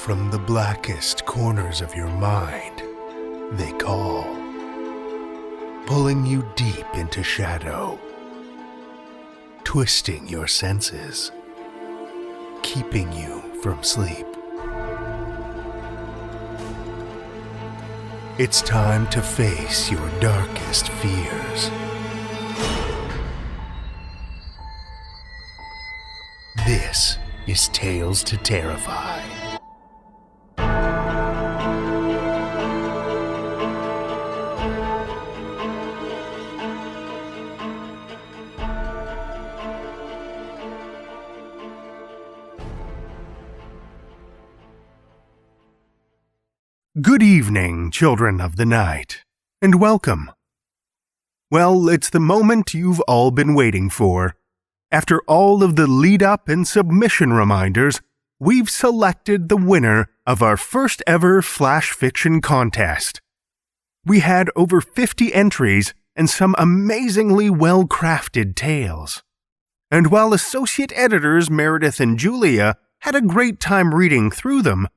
from the blackest corners of your mind, they call, pulling you deep into shadow, twisting your senses, keeping you from sleep. It's time to face your darkest fears. This is Tales to Terrify. Good evening, children of the night, and welcome. Well, it's the moment you've all been waiting for. After all of the lead-up and submission reminders, we've selected the winner of our first ever flash fiction contest. We had over 50 entries and some amazingly well-crafted tales. And while associate editors Meredith and Julia had a great time reading through them,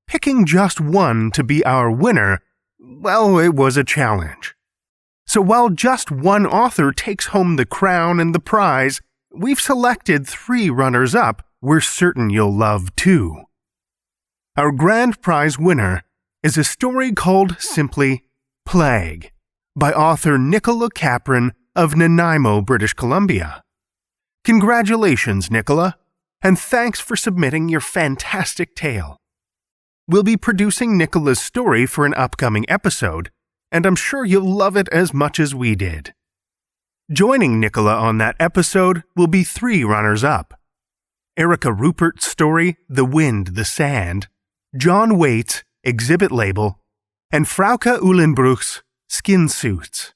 picking just one to be our winner, well, it was a challenge. So while just one author takes home the crown and the prize, we've selected 3 runners-up we're certain you'll love too. Our grand prize winner is a story called simply Plague by author Nicola Capron of Nanaimo, British Columbia. Congratulations, Nicola, and thanks for submitting your fantastic tale. We'll be producing Nicola's story for an upcoming episode, and I'm sure you'll love it as much as we did. Joining Nicola on that episode will be 3 runners-up: Erica Rupert's story, The Wind, the Sand, John Waite's Exhibit Label, and Frauke Uhlenbruch's Skin Suits.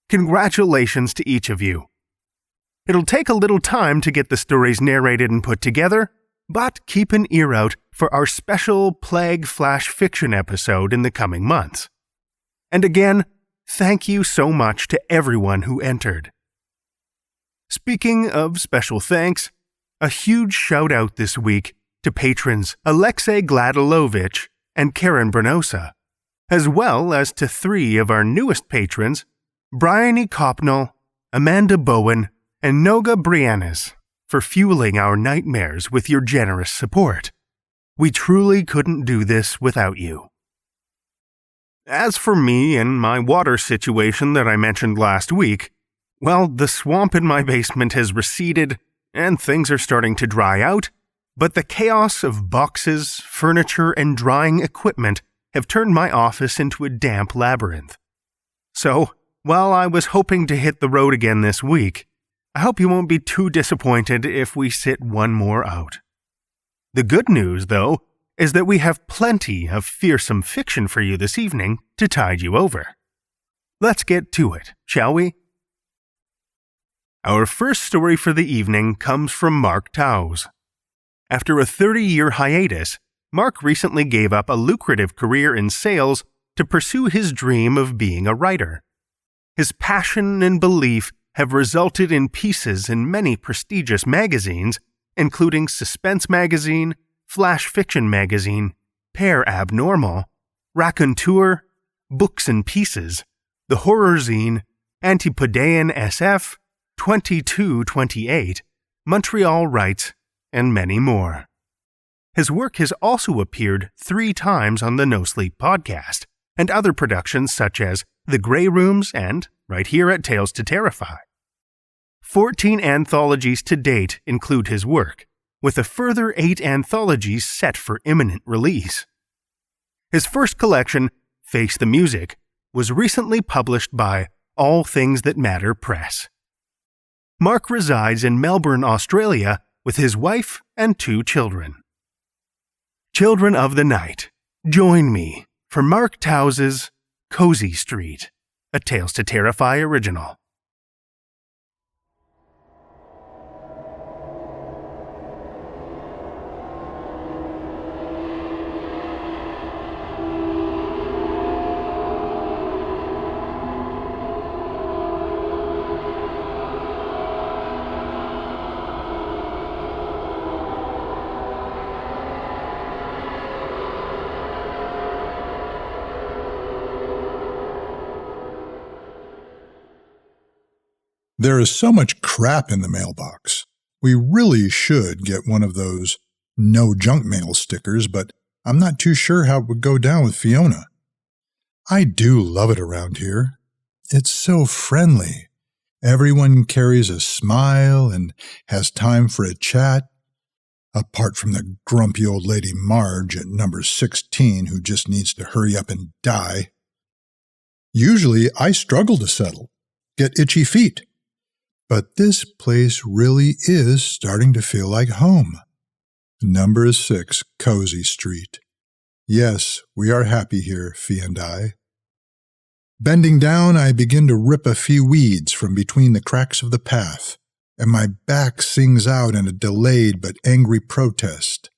Congratulations to each of you. It'll take a little time to get the stories narrated and put together, but keep an ear out for our special Plague Flash Fiction episode in the coming months. And again, thank you so much to everyone who entered. Speaking of special thanks, a huge shout out this week to patrons Alexei Gladilovich and Karen Branosa, as well as to 3 of our newest patrons, Bryony Copnell, Amanda Bowen, and Noga Briannes, for fueling our nightmares with your generous support. We truly couldn't do this without you. As for me and my water situation that I mentioned last week, well, the swamp in my basement has receded and things are starting to dry out, but the chaos of boxes, furniture, and drying equipment have turned my office into a damp labyrinth. So, while I was hoping to hit the road again this week, I hope you won't be too disappointed if we sit one more out. The good news, though, is that we have plenty of fearsome fiction for you this evening to tide you over. Let's get to it, shall we? Our first story for the evening comes from Mark Towse. After a 30-year hiatus, Mark recently gave up a lucrative career in sales to pursue his dream of being a writer. His passion and belief have resulted in pieces in many prestigious magazines, including Suspense Magazine, Flash Fiction Magazine, Pear Abnormal, Raconteur, Books and Pieces, The Horror Zine, Antipodean SF, 2228, Montreal Writes, and many more. His work has also appeared 3 times on the No Sleep podcast, and other productions such as The Grey Rooms and, right here at Tales to Terrify. 14 anthologies to date include his work, with a further 8 anthologies set for imminent release. His first collection, Face the Music, was recently published by All Things That Matter Press. Mark resides in Melbourne, Australia, with his wife and 2 children. Children of the night, join me for Mark Towse's Cosy Street, a Tales to Terrify original. There is so much crap in the mailbox. We really should get one of those no junk mail stickers, but I'm not too sure how it would go down with Fiona. I do love it around here. It's so friendly. Everyone carries a smile and has time for a chat, apart from the grumpy old lady Marge at number 16 who just needs to hurry up and die. Usually I struggle to settle, get itchy feet. But this place really is starting to feel like home. Number 6, Cosy Street. Yes, we are happy here, Fee and I. Bending down, I begin to rip a few weeds from between the cracks of the path, and my back sings out in a delayed but angry protest.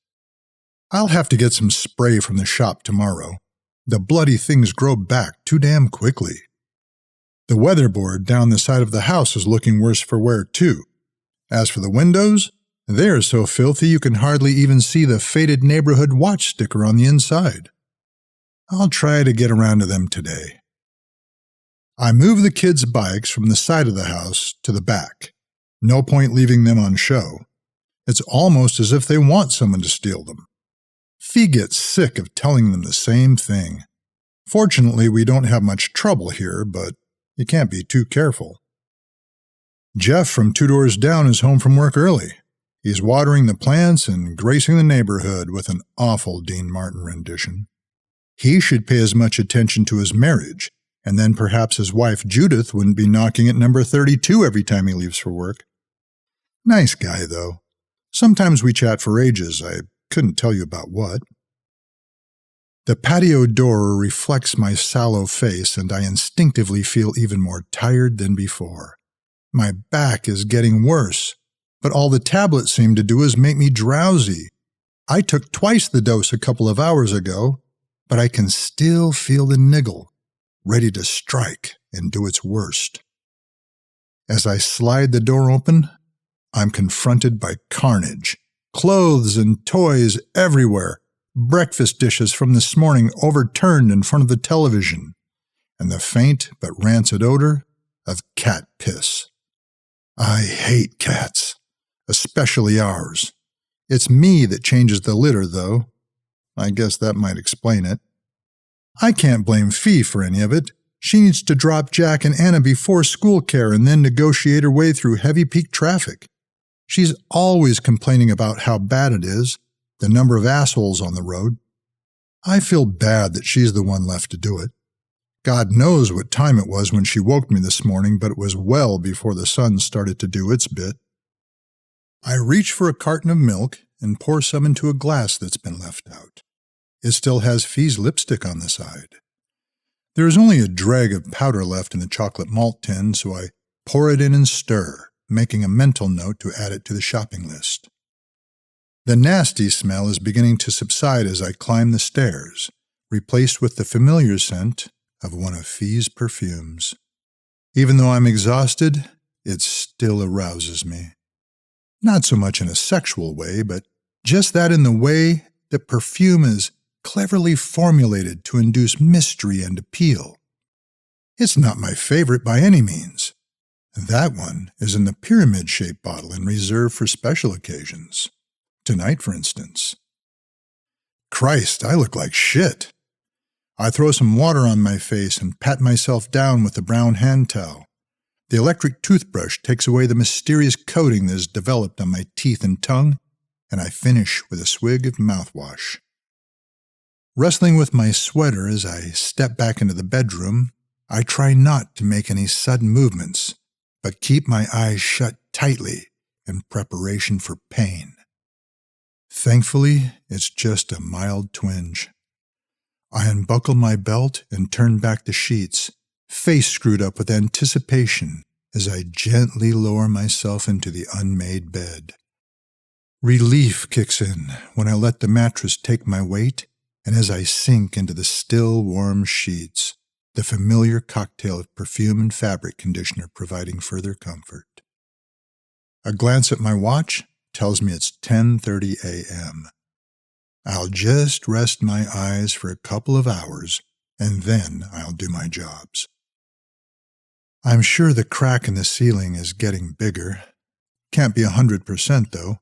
I'll have to get some spray from the shop tomorrow. The bloody things grow back too damn quickly. The weatherboard down the side of the house is looking worse for wear, too. As for the windows, they are so filthy you can hardly even see the faded neighborhood watch sticker on the inside. I'll try to get around to them today. I move the kids' bikes from the side of the house to the back. No point leaving them on show. It's almost as if they want someone to steal them. Fee gets sick of telling them the same thing. Fortunately, we don't have much trouble here, but you can't be too careful. Jeff from 2 doors down is home from work early. He's watering the plants and gracing the neighborhood with an awful Dean Martin rendition. He should pay as much attention to his marriage, and then perhaps his wife Judith wouldn't be knocking at number 32 every time he leaves for work. Nice guy, though. Sometimes we chat for ages. I couldn't tell you about what. The patio door reflects my sallow face, and I instinctively feel even more tired than before. My back is getting worse, but all the tablets seem to do is make me drowsy. I took twice the dose a couple of hours ago, but I can still feel the niggle, ready to strike and do its worst. As I slide the door open, I'm confronted by carnage. Clothes and toys everywhere, breakfast dishes from this morning overturned in front of the television, and the faint but rancid odor of cat piss. I hate cats, especially ours. It's me that changes the litter, though. I guess that might explain it. I can't blame Fee for any of it. She needs to drop Jack and Anna before school care and then negotiate her way through heavy peak traffic. She's always complaining about how bad it is, the number of assholes on the road. I feel bad that she's the one left to do it. God knows what time it was when she woke me this morning, but it was well before the sun started to do its bit. I reach for a carton of milk and pour some into a glass that's been left out. It still has Fee's lipstick on the side. There is only a drag of powder left in the chocolate malt tin, so I pour it in and stir, making a mental note to add it to the shopping list. The nasty smell is beginning to subside as I climb the stairs, replaced with the familiar scent of one of Fee's perfumes. Even though I'm exhausted, it still arouses me. Not so much in a sexual way, but just that in the way that perfume is cleverly formulated to induce mystery and appeal. It's not my favorite by any means. That one is in the pyramid-shaped bottle and reserved for special occasions. Tonight, for instance. Christ, I look like shit. I throw some water on my face and pat myself down with the brown hand towel. The electric toothbrush takes away the mysterious coating that has developed on my teeth and tongue, and I finish with a swig of mouthwash. Wrestling with my sweater as I step back into the bedroom, I try not to make any sudden movements, but keep my eyes shut tightly in preparation for pain. Thankfully, it's just a mild twinge. I unbuckle my belt and turn back the sheets, face screwed up with anticipation as I gently lower myself into the unmade bed. Relief kicks in when I let the mattress take my weight, and as I sink into the still warm sheets, the familiar cocktail of perfume and fabric conditioner providing further comfort. A glance at my watch tells me it's 10:30 a.m. I'll just rest my eyes for a couple of hours, and then I'll do my jobs. I'm sure the crack in the ceiling is getting bigger. Can't be 100% though.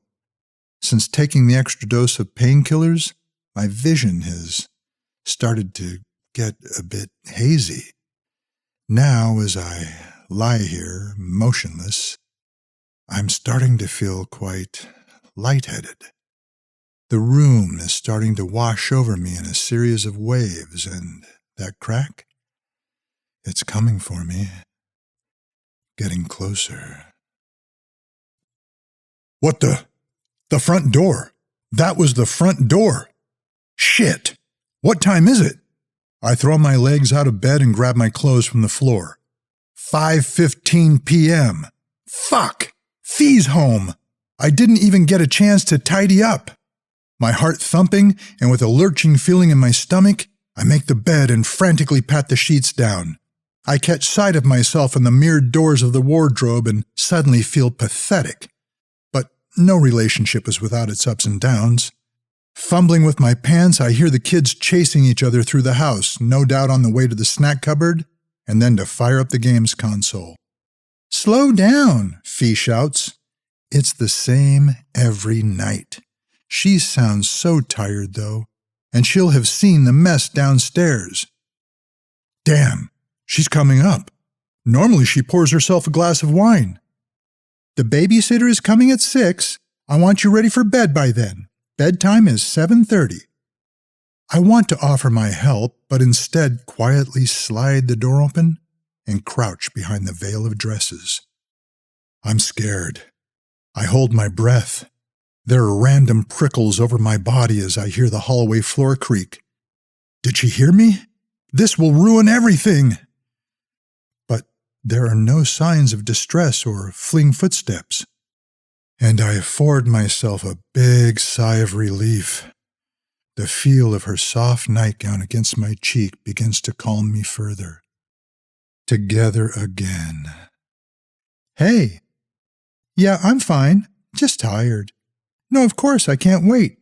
Since taking the extra dose of painkillers, my vision has started to get a bit hazy. Now, as I lie here, motionless, I'm starting to feel quite lightheaded. The room is starting to wash over me in a series of waves, and that crack? It's coming for me. Getting closer. What the? The front door. That was the front door. Shit! What time is it? I throw my legs out of bed and grab my clothes from the floor. 5:15 p.m. Fuck! Fee's home! I didn't even get a chance to tidy up. My heart thumping and with a lurching feeling in my stomach, I make the bed and frantically pat the sheets down. I catch sight of myself in the mirrored doors of the wardrobe and suddenly feel pathetic. But no relationship is without its ups and downs. Fumbling with my pants, I hear the kids chasing each other through the house, no doubt on the way to the snack cupboard, and then to fire up the games console. "Slow down," Fee shouts. It's the same every night. She sounds so tired, though, and she'll have seen the mess downstairs. Damn, she's coming up. Normally she pours herself a glass of wine. "The babysitter is coming at 6. I want you ready for bed by then. Bedtime is 7:30. I want to offer my help, but instead quietly slide the door open and crouch behind the veil of dresses. I'm scared. I hold my breath. There are random prickles over my body as I hear the hallway floor creak. Did she hear me? This will ruin everything. But there are no signs of distress or fleeing footsteps. And I afford myself a big sigh of relief. The feel of her soft nightgown against my cheek begins to calm me further. Together again. "Hey." "Yeah, I'm fine. Just tired." "No, of course, I can't wait."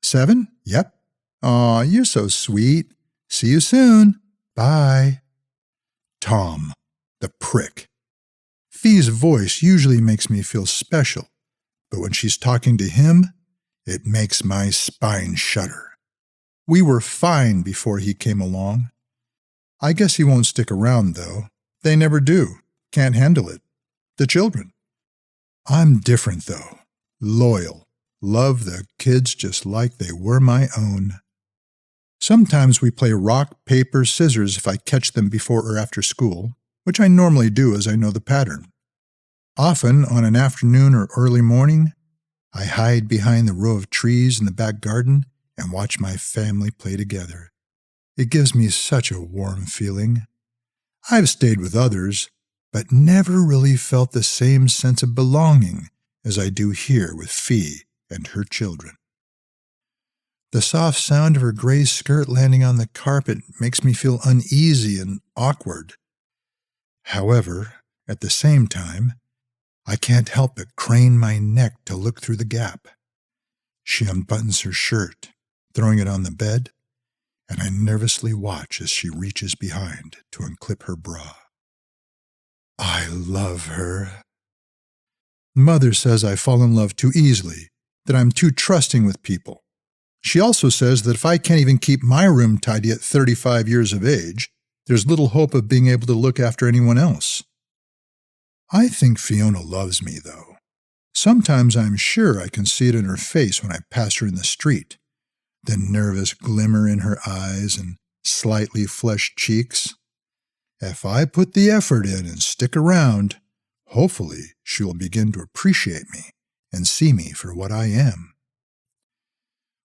7? "Yep." "Aw, you're so sweet. See you soon. Bye." Tom, the prick. Fee's voice usually makes me feel special, but when she's talking to him, it makes my spine shudder. We were fine before he came along. I guess he won't stick around, though. They never do. Can't handle it. The children. I'm different, though. Loyal. Love the kids just like they were my own. Sometimes we play rock, paper, scissors if I catch them before or after school, which I normally do as I know the pattern. Often, on an afternoon or early morning, I hide behind the row of trees in the back garden and watch my family play together. It gives me such a warm feeling. I've stayed with others, but never really felt the same sense of belonging as I do here with Fee and her children. The soft sound of her gray skirt landing on the carpet makes me feel uneasy and awkward. However, at the same time, I can't help but crane my neck to look through the gap. She unbuttons her shirt, throwing it on the bed, and I nervously watch as she reaches behind to unclip her bra. I love her. Mother says I fall in love too easily, that I'm too trusting with people. She also says that if I can't even keep my room tidy at 35 years of age, there's little hope of being able to look after anyone else. I think Fiona loves me, though. Sometimes I'm sure I can see it in her face when I pass her in the street, the nervous glimmer in her eyes and slightly flushed cheeks. If I put the effort in and stick around, hopefully she will begin to appreciate me and see me for what I am.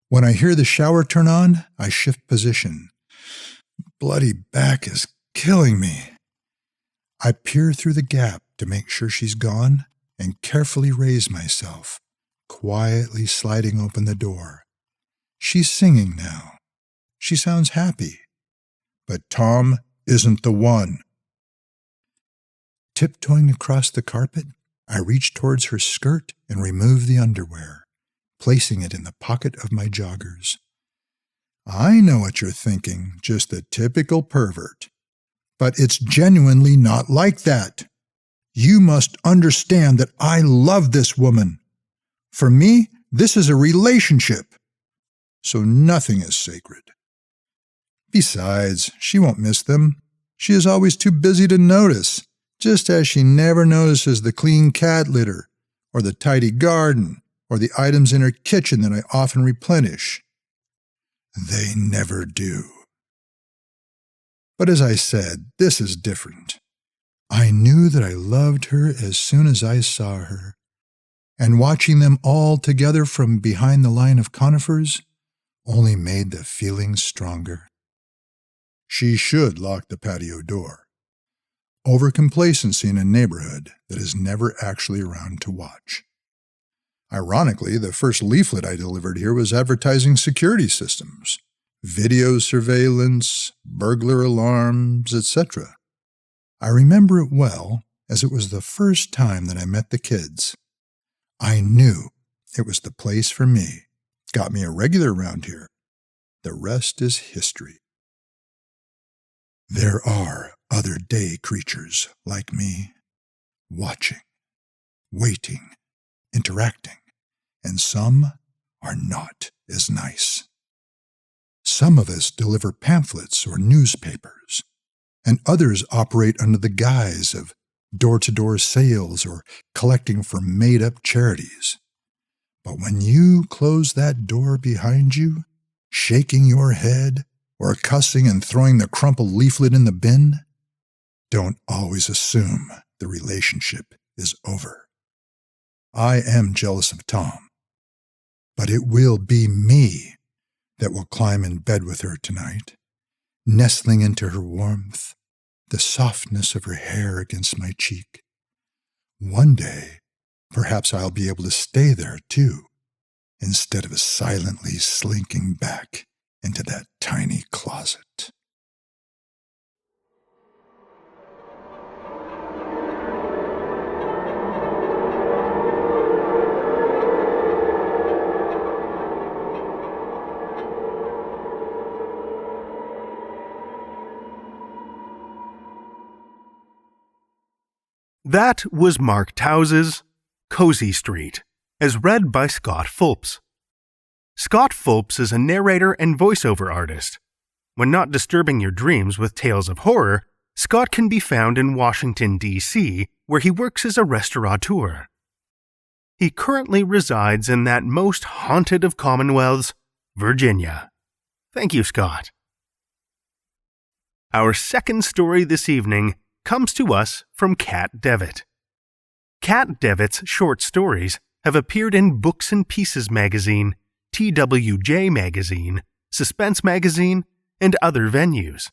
When I hear the shower turn on, I shift position. Bloody back is killing me. I peer through the gap to make sure she's gone and carefully raise myself, quietly sliding open the door. She's singing now. She sounds happy. But Tom isn't the one. Tiptoeing across the carpet, I reach towards her skirt and remove the underwear, placing it in the pocket of my joggers. I know what you're thinking, just the typical pervert. But it's genuinely not like that. You must understand that I love this woman. For me, this is a relationship. So nothing is sacred. Besides, she won't miss them. She is always too busy to notice, just as she never notices the clean cat litter, or the tidy garden, or the items in her kitchen that I often replenish. They never do. But as I said, this is different. I knew that I loved her as soon as I saw her, and watching them all together from behind the line of conifers only made the feeling stronger. She should lock the patio door. Overcomplacency in a neighborhood that is never actually around to watch. Ironically, the first leaflet I delivered here was advertising security systems, video surveillance, burglar alarms, etc. I remember it well, as it was the first time that I met the kids. I knew it was the place for me. Got me a regular around here. The rest is history. There are other day creatures like me, watching, waiting, interacting, and some are not as nice. Some of us deliver pamphlets or newspapers, and others operate under the guise of door-to-door sales or collecting for made-up charities. But when you close that door behind you, shaking your head or cussing and throwing the crumpled leaflet in the bin, don't always assume the relationship is over. I am jealous of Tom, but it will be me that will climb in bed with her tonight, nestling into her warmth, the softness of her hair against my cheek. One day, perhaps I'll be able to stay there too, instead of silently slinking back into that tiny closet. That was Mark Towse's Cosy Street, as read by Scott Fulps. Scott Fulps is a narrator and voiceover artist. When not disturbing your dreams with tales of horror, Scott can be found in Washington, D.C., where he works as a restaurateur. He currently resides in that most haunted of commonwealths, Virginia. Thank you, Scott. Our second story this evening comes to us from Kat Devitt. Kat Devitt's short stories have appeared in Books and Pieces magazine, TWJ magazine, Suspense magazine, and other venues,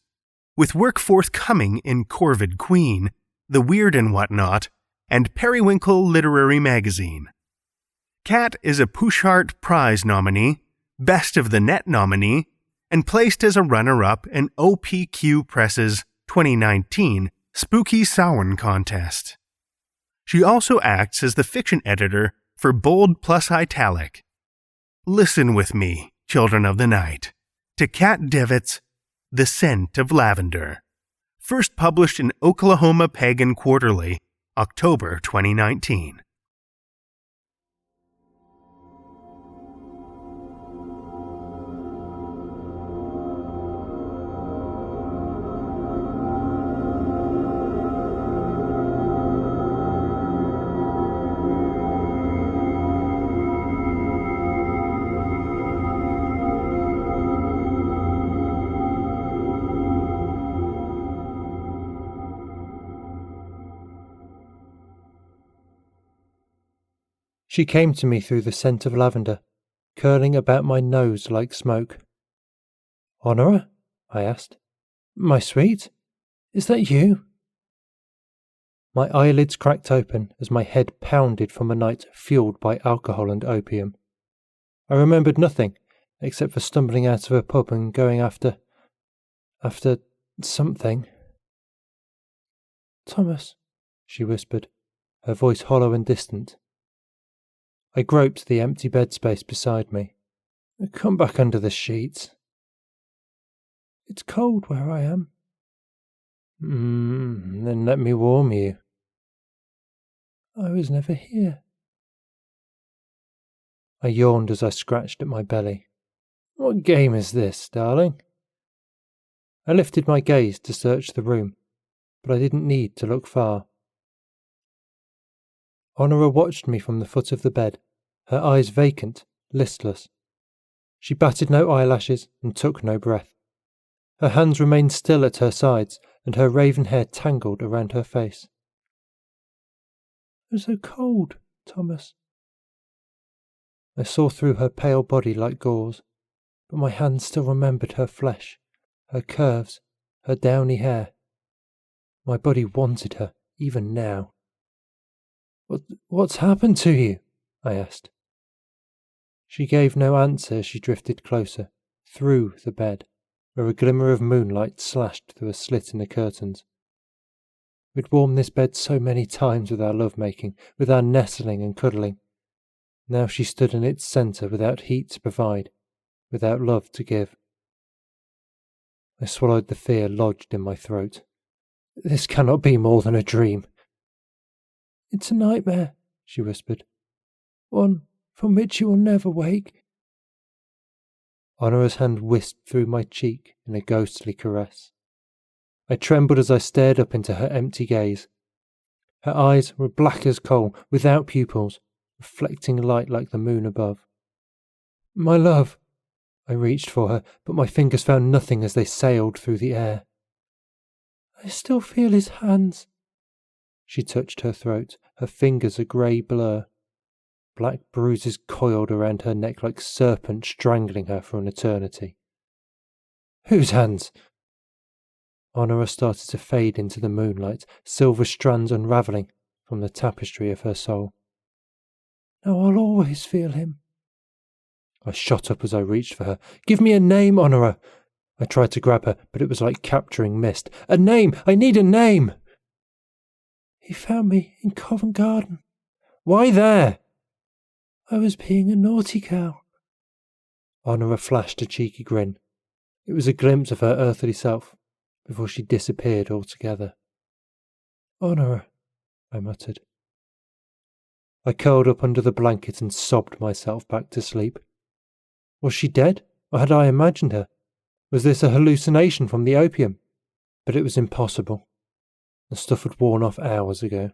with work forthcoming in Corvid Queen, The Weird and Whatnot, and Periwinkle Literary Magazine. Kat is a Pushart Prize nominee, Best of the Net nominee, and placed as a runner-up in OPQ Press's 2019 Spooky Samhain contest. She also acts as the fiction editor for Bold Plus Italic. Listen with me, children of the night, to Kat Devitt's The Scent of Lavender, first published in Oklahoma Pagan Quarterly, October 2019. She came to me through the scent of lavender, curling about my nose like smoke. "Honora?" I asked. "My sweet? Is that you?" My eyelids cracked open as my head pounded from a night fueled by alcohol and opium. I remembered nothing except for stumbling out of a pub and going after something. "Thomas," she whispered, her voice hollow and distant. I groped the empty bed space beside me. "Come back under the sheets." "It's cold where I am." Then let me warm you. I was never here. I yawned as I scratched at my belly. What game is this, darling? I lifted my gaze to search the room, but I didn't need to look far. Honora watched me from the foot of the bed, her eyes vacant, listless. She batted no eyelashes and took no breath. Her hands remained still at her sides, and her raven hair tangled around her face. "I'm so cold, Thomas." I saw through her pale body like gauze, but my hands still remembered her flesh, her curves, her downy hair. My body wanted her, even now. What's happened to you?" I asked. She gave no answer as she drifted closer, through the bed, where a glimmer of moonlight slashed through a slit in the curtains. We'd warmed this bed so many times with our love-making, with our nestling and cuddling. Now she stood in its centre without heat to provide, without love to give. I swallowed the fear lodged in my throat. This cannot be more than a dream. "It's a nightmare," she whispered. "One from which you will never wake." Honora's hand wisped through my cheek in a ghostly caress. I trembled as I stared up into her empty gaze. Her eyes were black as coal, without pupils, reflecting light like the moon above. "My love!" I reached for her, but my fingers found nothing as they sailed through the air. "I still feel his hands." She touched her throat, her fingers a grey blur. Black bruises coiled around her neck like serpents strangling her for an eternity. "Whose hands?" Honora started to fade into the moonlight, silver strands unravelling from the tapestry of her soul. "Now I'll always feel him." I shot up as I reached for her. "Give me a name, Honora!" I tried to grab her, but it was like capturing mist. "A name! I need a name!" "He found me in Covent Garden." "Why there?" "I was being a naughty girl." Honora flashed a cheeky grin. It was a glimpse of her earthly self, before she disappeared altogether. "Honora," I muttered. I curled up under the blanket and sobbed myself back to sleep. Was she dead, or had I imagined her? Was this a hallucination from the opium? But it was impossible. The stuff had worn off hours ago.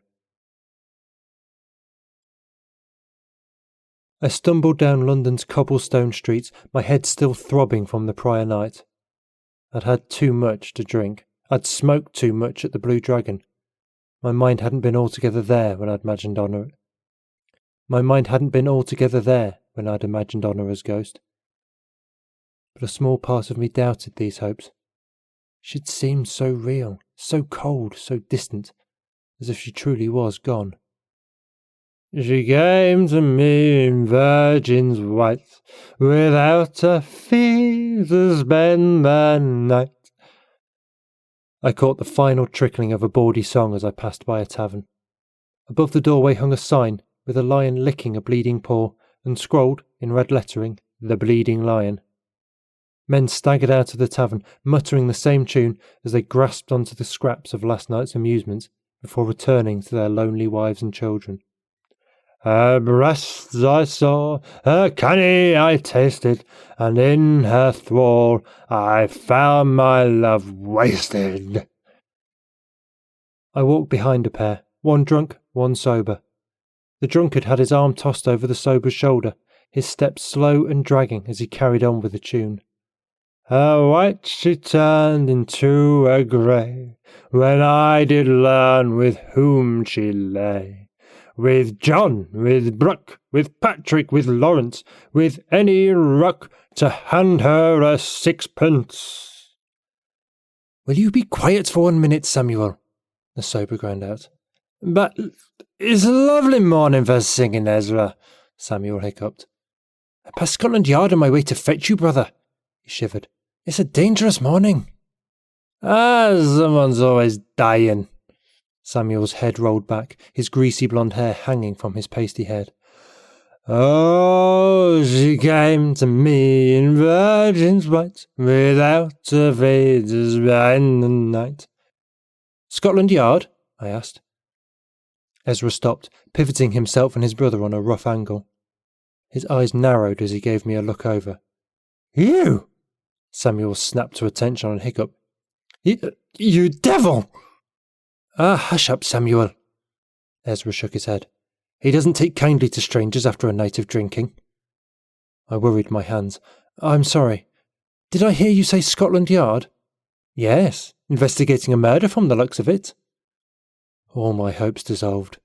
I stumbled down London's cobblestone streets, my head still throbbing from the prior night. I'd had too much to drink. I'd smoked too much at the Blue Dragon. My mind hadn't been altogether there when I'd imagined Honora's ghost. But a small part of me doubted these hopes. She'd seemed so real, so cold, so distant, as if she truly was gone. "She came to me in virgin's white, without a fee to spend the night." I caught the final trickling of a bawdy song as I passed by a tavern. Above the doorway hung a sign with a lion licking a bleeding paw, and scrolled, in red lettering, "The Bleeding Lion." Men staggered out of the tavern, muttering the same tune as they grasped onto the scraps of last night's amusements before returning to their lonely wives and children. "Her breasts I saw, her canny I tasted, and in her thrall I found my love wasted." I walked behind a pair, one drunk, one sober. The drunkard had his arm tossed over the sober's shoulder, his steps slow and dragging as he carried on with the tune. "Her white she turned into a grey, when I did learn with whom she lay. With John, with Brooke, with Patrick, with Lawrence, with any ruck to hand her a sixpence." "Will you be quiet for 1 minute, Samuel?" the sober ground out. "But it's a lovely morning for singing, Ezra," Samuel hiccuped. "I passed Scotland Yard on my way to fetch you, brother," he shivered. "It's a dangerous morning." Someone's always dying." Samuel's head rolled back, his greasy blonde hair hanging from his pasty head. "Oh, she came to me in virgin's white, without a fee to spend the night." Scotland Yard? I asked. Ezra stopped, pivoting himself and his brother on a rough angle. His eyes narrowed as he gave me a look over. You! Samuel snapped to attention on a hiccup. You devil! Hush up, Samuel. Ezra shook his head. He doesn't take kindly to strangers after a night of drinking. I worried my hands. I'm sorry. Did I hear you say Scotland Yard? Yes, investigating a murder from the looks of it. All my hopes dissolved.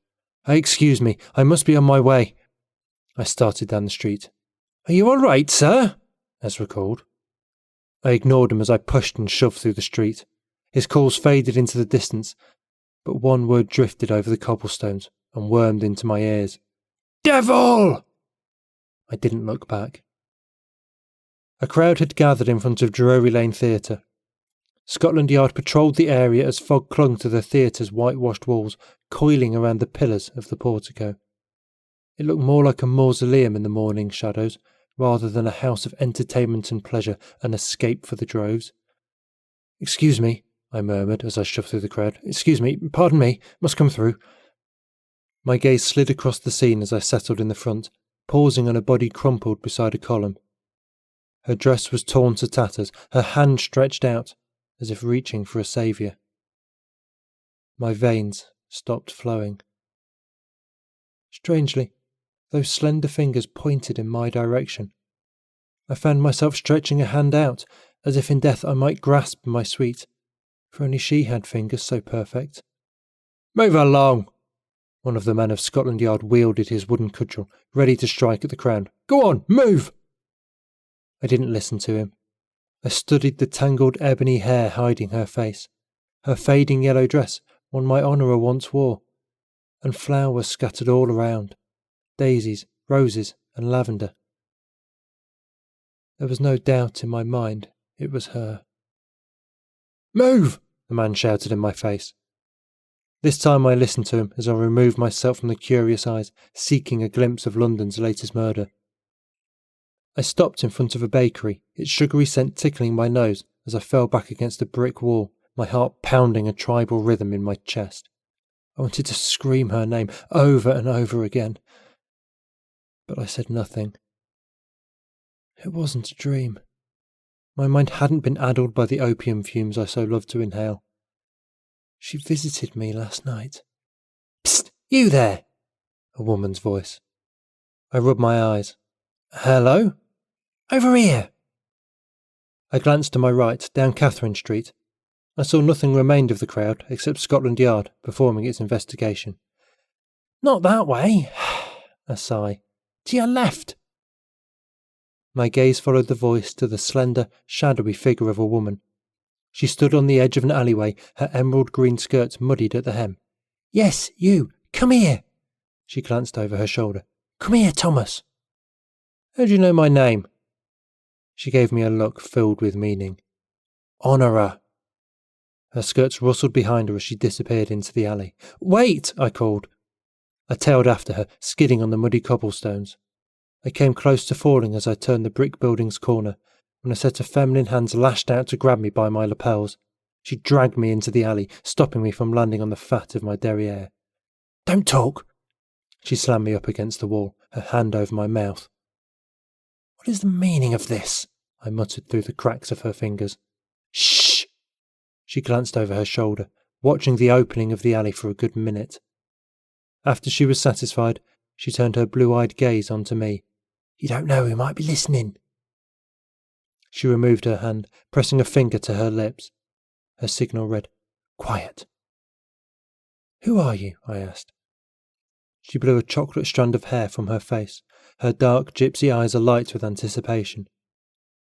Excuse me, I must be on my way. I started down the street. Are you all right, sir? Ezra called. I ignored him as I pushed and shoved through the street. His calls faded into the distance, but one word drifted over the cobblestones and wormed into my ears. Devil! I didn't look back. A crowd had gathered in front of Drury Lane Theatre. Scotland Yard patrolled the area as fog clung to the theatre's whitewashed walls, coiling around the pillars of the portico. It looked more like a mausoleum in the morning shadows, rather than a house of entertainment and pleasure, an escape for the droves. Excuse me, I murmured as I shoved through the crowd. Excuse me, pardon me, must come through. My gaze slid across the scene as I settled in the front, pausing on a body crumpled beside a column. Her dress was torn to tatters, her hand stretched out, as if reaching for a saviour. My veins stopped flowing. Strangely, those slender fingers pointed in my direction. I found myself stretching a hand out, as if in death I might grasp my sweet, for only she had fingers so perfect. Move along! One of the men of Scotland Yard wielded his wooden cudgel, ready to strike at the crowd. Go on, move! I didn't listen to him. I studied the tangled ebony hair hiding her face, her fading yellow dress, one my honourer once wore, and flowers scattered all around, daisies, roses, and lavender. There was no doubt in my mind it was her. Move! The man shouted in my face. This time I listened to him as I removed myself from the curious eyes, seeking a glimpse of London's latest murder. I stopped in front of a bakery, its sugary scent tickling my nose as I fell back against a brick wall, my heart pounding a tribal rhythm in my chest. I wanted to scream her name over and over again, but I said nothing. It wasn't a dream. My mind hadn't been addled by the opium fumes I so loved to inhale. She visited me last night. Psst! You there! A woman's voice. I rubbed my eyes. Hello? Over here! I glanced to my right, down Catherine Street. I saw nothing remained of the crowd except Scotland Yard performing its investigation. Not that way. A sigh. To your left. My gaze followed the voice to the slender, shadowy figure of a woman. She stood on the edge of an alleyway, her emerald green skirts muddied at the hem. Yes, you. Come here. She glanced over her shoulder. Come here, Thomas. How do you know my name? She gave me a look filled with meaning. Honour her. Her skirts rustled behind her as she disappeared into the alley. Wait! I called. I tailed after her, skidding on the muddy cobblestones. I came close to falling as I turned the brick building's corner, when a set of feminine hands lashed out to grab me by my lapels. She dragged me into the alley, stopping me from landing on the fat of my derriere. Don't talk! She slammed me up against the wall, her hand over my mouth. What is the meaning of this? I muttered through the cracks of her fingers. Shh! She glanced over her shoulder, watching the opening of the alley for a good minute. After she was satisfied, she turned her blue-eyed gaze onto me. You don't know who might be listening. She removed her hand, pressing a finger to her lips. Her signal read, Quiet. Who are you? I asked. She blew a chocolate strand of hair from her face, her dark gypsy eyes alight with anticipation.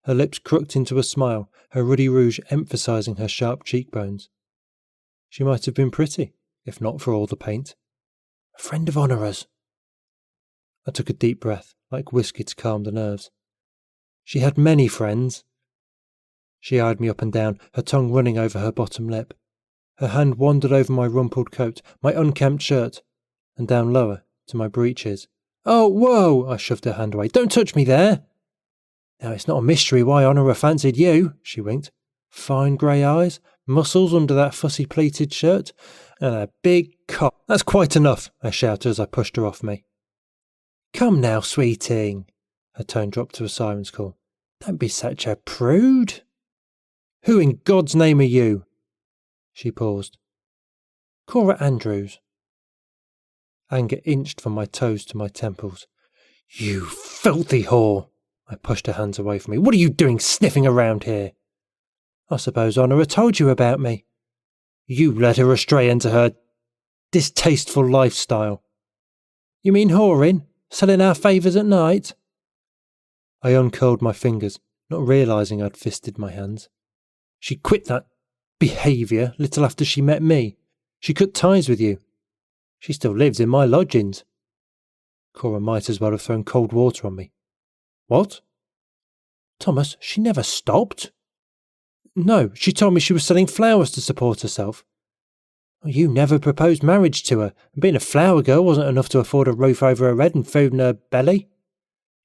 Her lips crooked into a smile, her ruddy rouge emphasizing her sharp cheekbones. She might have been pretty, if not for all the paint. A friend of Honour's. I took a deep breath, like whiskey to calm the nerves. She had many friends. She eyed me up and down, her tongue running over her bottom lip. Her hand wandered over my rumpled coat, my unkempt shirt, and down lower to my breeches. Oh, whoa! I shoved her hand away. Don't touch me there! Now it's not a mystery why Honour fancied you, she winked. Fine grey eyes, Muscles under that fussy pleated shirt, and a big cock. That's quite enough, I shouted as I pushed her off me. Come now, sweeting. Her tone dropped to a siren's call. Don't be such a prude. Who in God's name are you? She paused. Cora Andrews. Anger inched from my toes to my temples. You filthy whore! I pushed her hands away from me. What are you doing sniffing around here? I suppose Honora told you about me. You led her astray into her distasteful lifestyle. You mean whoring? Selling our favours at night? I uncurled my fingers, not realising I'd fisted my hands. She quit that behaviour little after she met me. She cut ties with you. She still lives in my lodgings. Cora might as well have thrown cold water on me. What? Thomas, she never stopped. No, she told me she was selling flowers to support herself. You never proposed marriage to her, and being a flower girl wasn't enough to afford a roof over her head and food in her belly.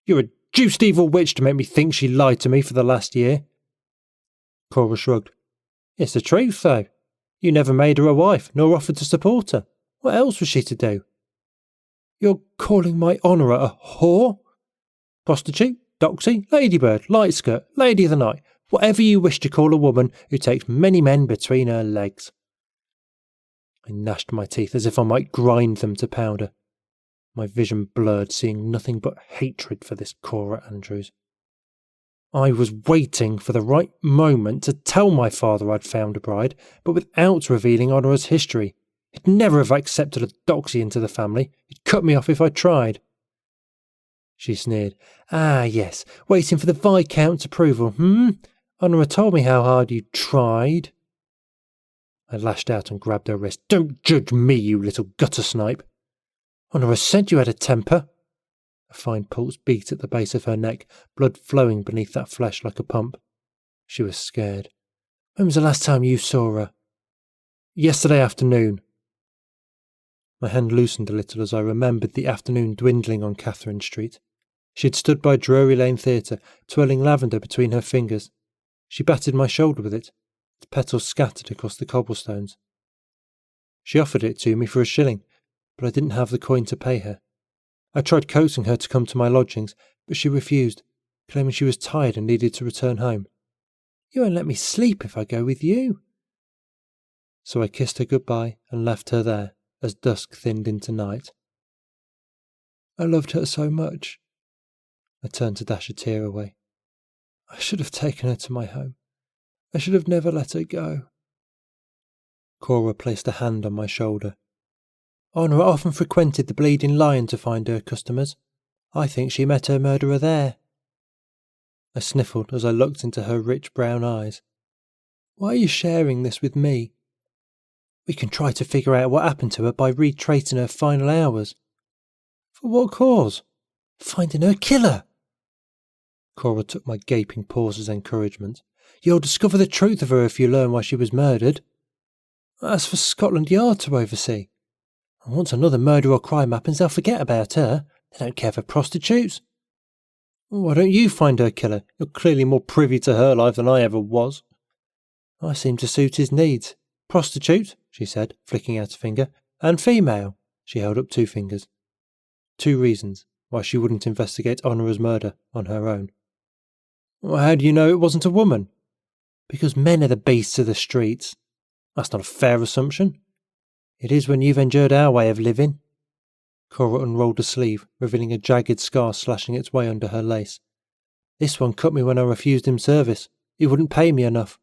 You're a deuced evil witch to make me think she lied to me for the last year. Cora shrugged. It's the truth, though. You never made her a wife, nor offered to support her. What else was she to do? You're calling my Honora a whore? Prostitute, doxy, ladybird, light skirt, lady of the night, whatever you wish to call a woman who takes many men between her legs. I gnashed my teeth as if I might grind them to powder. My vision blurred, seeing nothing but hatred for this Cora Andrews. I was waiting for the right moment to tell my father I'd found a bride, but without revealing Honora's history. He'd never have accepted a doxy into the family. He'd cut me off if I tried. She sneered. Ah, yes, waiting for the Viscount's approval, Honora told me how hard you tried. I lashed out and grabbed her wrist. Don't judge me, you little gutter snipe. Honora said you had a temper. A fine pulse beat at the base of her neck, blood flowing beneath that flesh like a pump. She was scared. When was the last time you saw her? Yesterday afternoon. My hand loosened a little as I remembered the afternoon dwindling on Catherine Street. She had stood by Drury Lane Theatre, twirling lavender between her fingers. She batted my shoulder with it, its petals scattered across the cobblestones. She offered it to me for $1, but I didn't have the coin to pay her. I tried coaxing her to come to my lodgings, but she refused, claiming she was tired and needed to return home. You won't let me sleep if I go with you. So I kissed her goodbye and left her there as dusk thinned into night. I loved her so much. I turned to dash a tear away. I should have taken her to my home. I should have never let her go. Cora placed a hand on my shoulder. Honora often frequented the Bleeding Lion to find her customers. I think she met her murderer there. I sniffled as I looked into her rich brown eyes. Why are you sharing this with me? We can try to figure out what happened to her by retracing her final hours. For what cause? Finding her killer. Cora took my gaping pause as encouragement. You'll discover the truth of her if you learn why she was murdered. That's for Scotland Yard to oversee. And once another murder or crime happens, they'll forget about her. They don't care for prostitutes. Why don't you find her killer? You're clearly more privy to her life than I ever was. I seem to suit his needs. Prostitute, she said, flicking out a finger, and female. She held up 2 fingers. 2 reasons why she wouldn't investigate Honora's murder on her own. Well, how do you know it wasn't a woman? Because men are the beasts of the streets. That's not a fair assumption. It is when you've endured our way of living. Cora unrolled a sleeve, revealing a jagged scar slashing its way under her lace. This one cut me when I refused him service. He wouldn't pay me enough.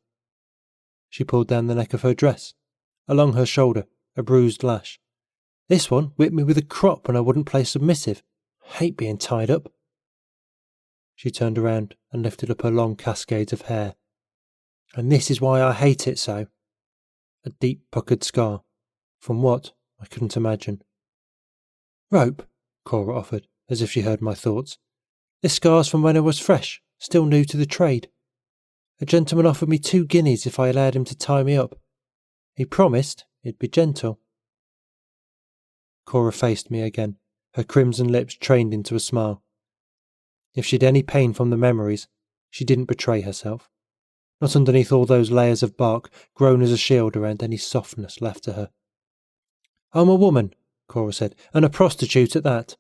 She pulled down the neck of her dress. Along her shoulder, a bruised lash. This one whipped me with a crop when I wouldn't play submissive. I hate being tied up. She turned around and lifted up her long cascades of hair. And this is why I hate it so. A deep puckered scar. From what? I couldn't imagine. Rope, Cora offered, as if she heard my thoughts. This scar's from when I was fresh, still new to the trade. A gentleman offered me 2 guineas if I allowed him to tie me up. He promised he'd be gentle. Cora faced me again, her crimson lips trained into a smile. If she'd any pain from the memories, she didn't betray herself. not underneath all those layers of bark grown as a shield around any softness left to her. "I'm a woman," Cora said, "and a prostitute at that.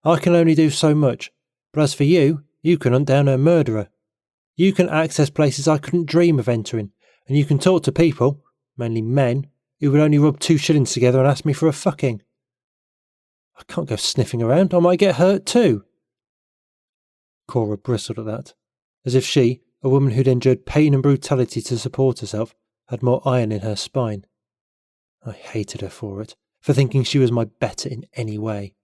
I can only do so much, but as for you can hunt down a murderer. You can access places I couldn't dream of entering, and you can talk to people, mainly men, who would only rub 2 shillings together and ask me for a fucking. I can't go sniffing around, I might get hurt too." Cora bristled at that, as if she, a woman who'd endured pain and brutality to support herself, had more iron in her spine. I hated her for it, for thinking she was my better in any way.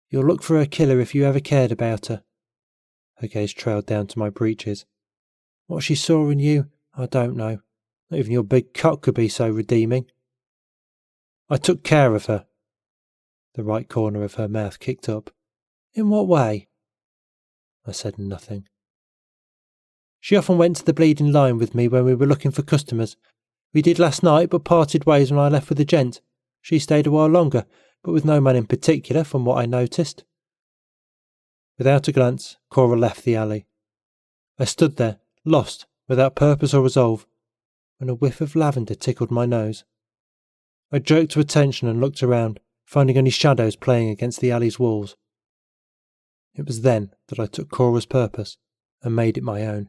"You'll look for her killer if you ever cared about her." Her gaze trailed down to my breeches. "What she saw in you, I don't know. Not even your big cock could be so redeeming." "I took care of her." The right corner of her mouth kicked up. "In what way?" I said nothing. "She often went to the bleeding line with me when we were looking for customers. We did last night, but parted ways when I left with the gent. She stayed a while longer, but with no man in particular, from what I noticed." Without a glance, Cora left the alley. I stood there, lost, without purpose or resolve, when a whiff of lavender tickled my nose. I jerked to attention and looked around, finding only shadows playing against the alley's walls. It was then that I took Cora's purpose and made it my own.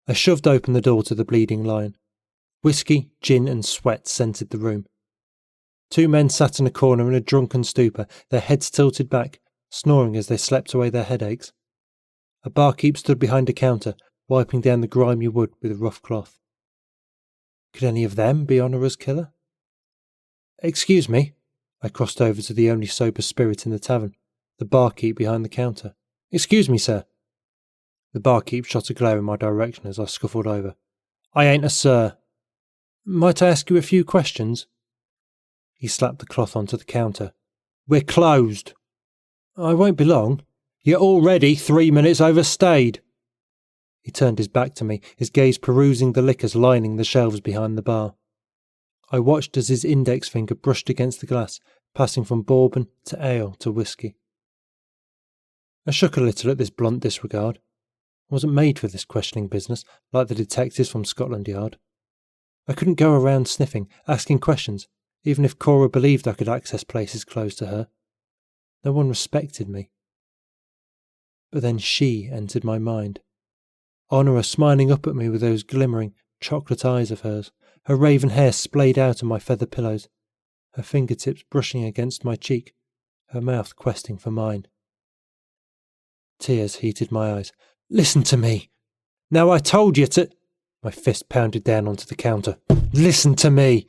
I shoved open the door to the bleeding line. Whiskey, gin and sweat scented the room. 2 men sat in a corner in a drunken stupor, their heads tilted back, snoring as they slept away their headaches. A barkeep stood behind a counter, wiping down the grimy wood with a rough cloth. Could any of them be Honora's killer? "Excuse me." I crossed over to the only sober spirit in the tavern, the barkeep behind the counter. "Excuse me, sir." The barkeep shot a glare in my direction as I scuffled over. "I ain't a sir." "Might I ask you a few questions?" He slapped the cloth onto the counter. "We're closed." "I won't be long." "You're already 3 minutes overstayed." He turned his back to me, his gaze perusing the liquors lining the shelves behind the bar. I watched as his index finger brushed against the glass, passing from bourbon to ale to whiskey. I shook a little at this blunt disregard. I wasn't made for this questioning business, like the detectives from Scotland Yard. I couldn't go around sniffing, asking questions, even if Cora believed I could access places closed to her. No one respected me. But then she entered my mind. Honora smiling up at me with those glimmering, chocolate eyes of hers, her raven hair splayed out on my feather pillows, her fingertips brushing against my cheek, her mouth questing for mine. Tears heated my eyes. "Listen to me. Now I told you to—" My fist pounded down onto the counter. "Listen to me!"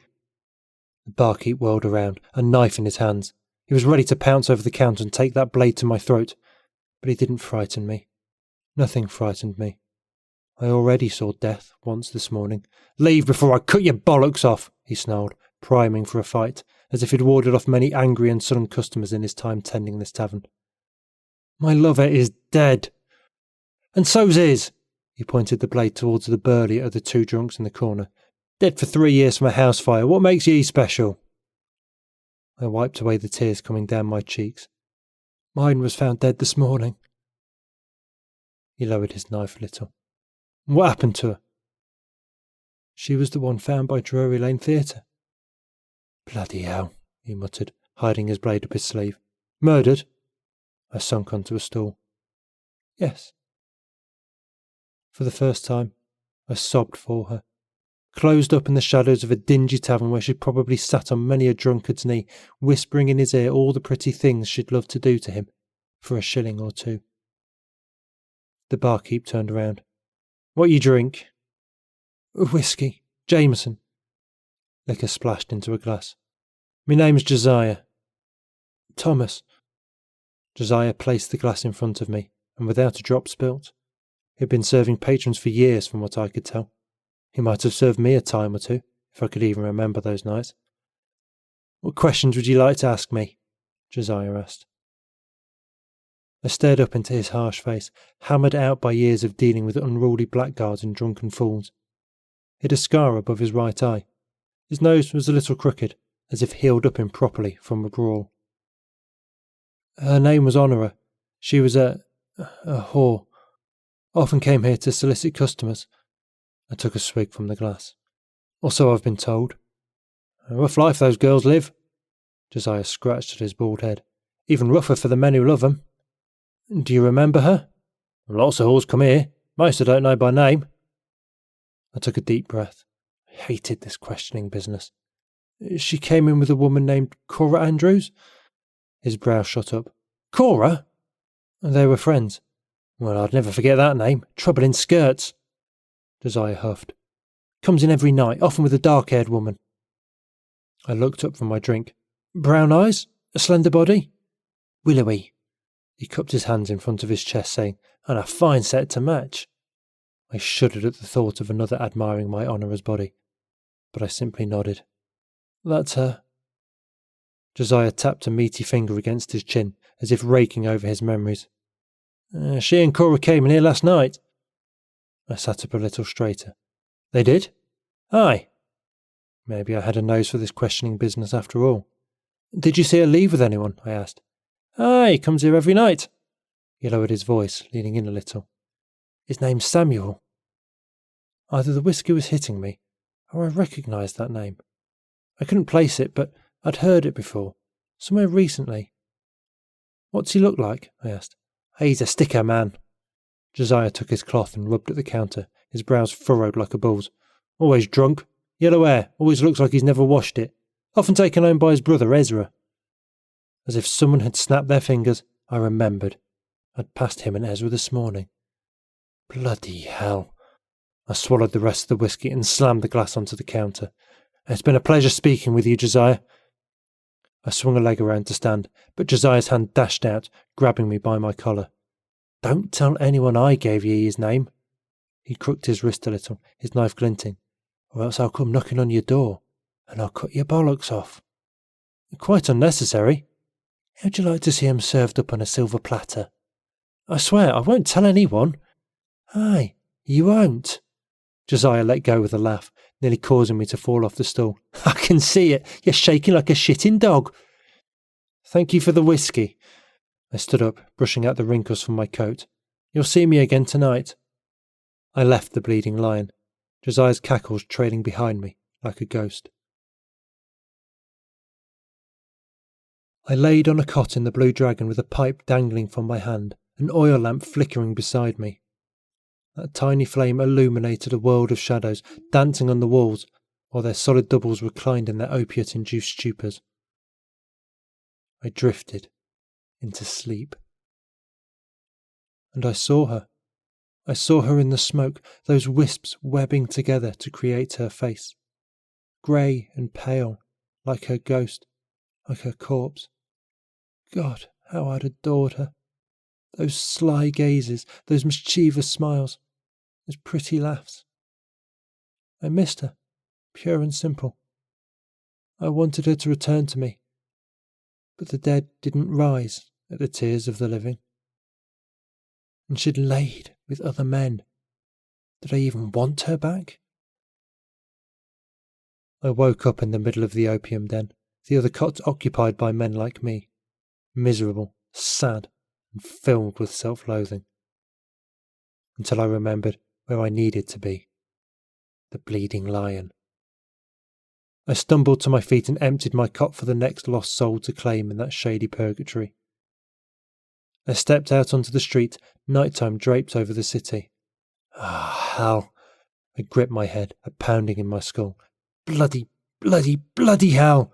The barkeep whirled around, a knife in his hands. He was ready to pounce over the counter and take that blade to my throat. But he didn't frighten me. Nothing frightened me. I already saw death once this morning. "Leave before I cut your bollocks off," he snarled, priming for a fight, as if he'd warded off many angry and sullen customers in his time tending this tavern. "My lover is dead. And so's his." He pointed the blade towards the burlier of the 2 drunks in the corner. "Dead for 3 years from a house fire. What makes ye special?" I wiped away the tears coming down my cheeks. "Mine was found dead this morning." He lowered his knife a little. "What happened to her?" "She was the one found by Drury Lane Theatre." "Bloody hell," he muttered, hiding his blade up his sleeve. "Murdered?" I sunk onto a stool. "Yes." For the first time, I sobbed for her, closed up in the shadows of a dingy tavern where she'd probably sat on many a drunkard's knee, whispering in his ear all the pretty things she'd love to do to him, for a shilling or 2. The barkeep turned around. "What you drink?" "Whiskey. Jameson." Liquor splashed into a glass. "Me name's Josiah." "Thomas." Josiah placed the glass in front of me, and without a drop spilt. He'd been serving patrons for years, from what I could tell. He might have served me a time or 2, if I could even remember those nights. "What questions would you like to ask me?" Josiah asked. I stared up into his harsh face, hammered out by years of dealing with unruly blackguards and drunken fools. He had a scar above his right eye. His nose was a little crooked, as if healed up improperly from a brawl. "Her name was Honora. She was a whore." I often came here to solicit customers. I took a swig from the glass. Or so I've been told. A rough life those girls live. Josiah scratched at his bald head. Even rougher for the men who love 'em. Do you remember her? Lots of whores come here. Most I don't know by name. I took a deep breath. I hated this questioning business. She came in with a woman named Cora Andrews. His brow shot up. Cora? They were friends. Well, I'd never forget that name. Trouble in skirts. Josiah huffed. Comes in every night, often with a dark-haired woman. I looked up from my drink. Brown eyes? A slender body? Willowy. He cupped his hands in front of his chest, saying, and a fine set to match. I shuddered at the thought of another admiring my Honour's body, but I simply nodded. That's her. Josiah tapped a meaty finger against his chin, as if raking over his memories. She and Cora came in here last night. I sat up a little straighter. They did? Aye. Maybe I had a nose for this questioning business after all. Did you see her leave with anyone? I asked. Aye, comes here every night. He lowered his voice, leaning in a little. His name's Samuel. Either the whiskey was hitting me, or I recognised that name. I couldn't place it, but I'd heard it before, somewhere recently. What's he look like? I asked. He's a sticker man. Josiah took his cloth and rubbed at the counter, his brows furrowed like a bull's. Always drunk. Yellow hair. Always looks like he's never washed it. Often taken home by his brother Ezra. As if someone had snapped their fingers, I remembered. I'd passed him and Ezra this morning. Bloody hell. I swallowed the rest of the whiskey and slammed the glass onto the counter. It's been a pleasure speaking with you, Josiah. I swung a leg around to stand, but Josiah's hand dashed out, grabbing me by my collar. Don't tell anyone I gave ye his name. He crooked his wrist a little, his knife glinting, or else I'll come knocking on your door, and I'll cut your bollocks off. Quite unnecessary. How'd you like to see 'em served up on a silver platter? I swear I won't tell anyone. Aye, you won't. Josiah let go with a laugh, nearly causing me to fall off the stool. I can see it. You're shaking like a shitting dog. Thank you for the whiskey. I stood up, brushing out the wrinkles from my coat. You'll see me again tonight. I left the Bleeding Lion, Josiah's cackles trailing behind me like a ghost. I laid on a cot in the Blue Dragon with a pipe dangling from my hand, an oil lamp flickering beside me. That tiny flame illuminated a world of shadows, dancing on the walls, while their solid doubles reclined in their opiate-induced stupors. I drifted into sleep. And I saw her. I saw her in the smoke, those wisps webbing together to create her face. Grey and pale, like her ghost, like her corpse. God, how I'd adored her. Those sly gazes, those mischievous smiles, those pretty laughs. I missed her, pure and simple. I wanted her to return to me, but the dead didn't rise at the tears of the living. And she'd laid with other men. Did I even want her back? I woke up in the middle of the opium den, the other cots occupied by men like me, miserable, sad, and filled with self-loathing, until I remembered where I needed to be, the Bleeding Lion. I stumbled to my feet and emptied my cot for the next lost soul to claim in that shady purgatory. I stepped out onto the street, nighttime draped over the city. Ah, hell! I gripped my head, a pounding in my skull. Bloody, bloody, bloody hell!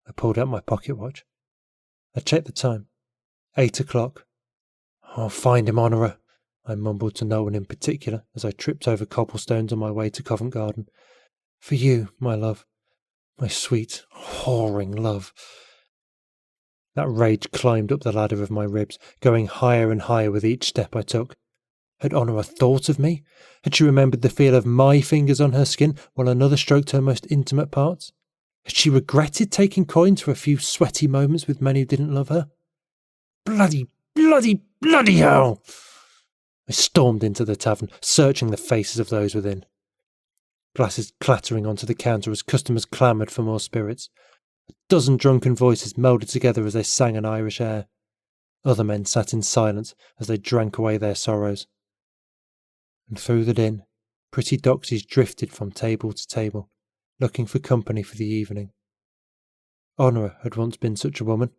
I pulled out my pocket watch. I checked the time. 8 o'clock. I'll find him, Honourer, I mumbled to no one in particular as I tripped over cobblestones on my way to Covent Garden. For you, my love. My sweet, whoring love. That rage climbed up the ladder of my ribs, going higher and higher with each step I took. Had Honora thought of me? Had she remembered the feel of my fingers on her skin while another stroked her most intimate parts? Had she regretted taking coins for a few sweaty moments with men who didn't love her? Bloody, bloody, bloody hell! I stormed into the tavern, searching the faces of those within. Glasses clattering onto the counter as customers clamoured for more spirits. A dozen drunken voices melded together as they sang an Irish air. Other men sat in silence as they drank away their sorrows. and through the din, pretty doxies drifted from table to table, looking for company for the evening. Honora had once been such a woman,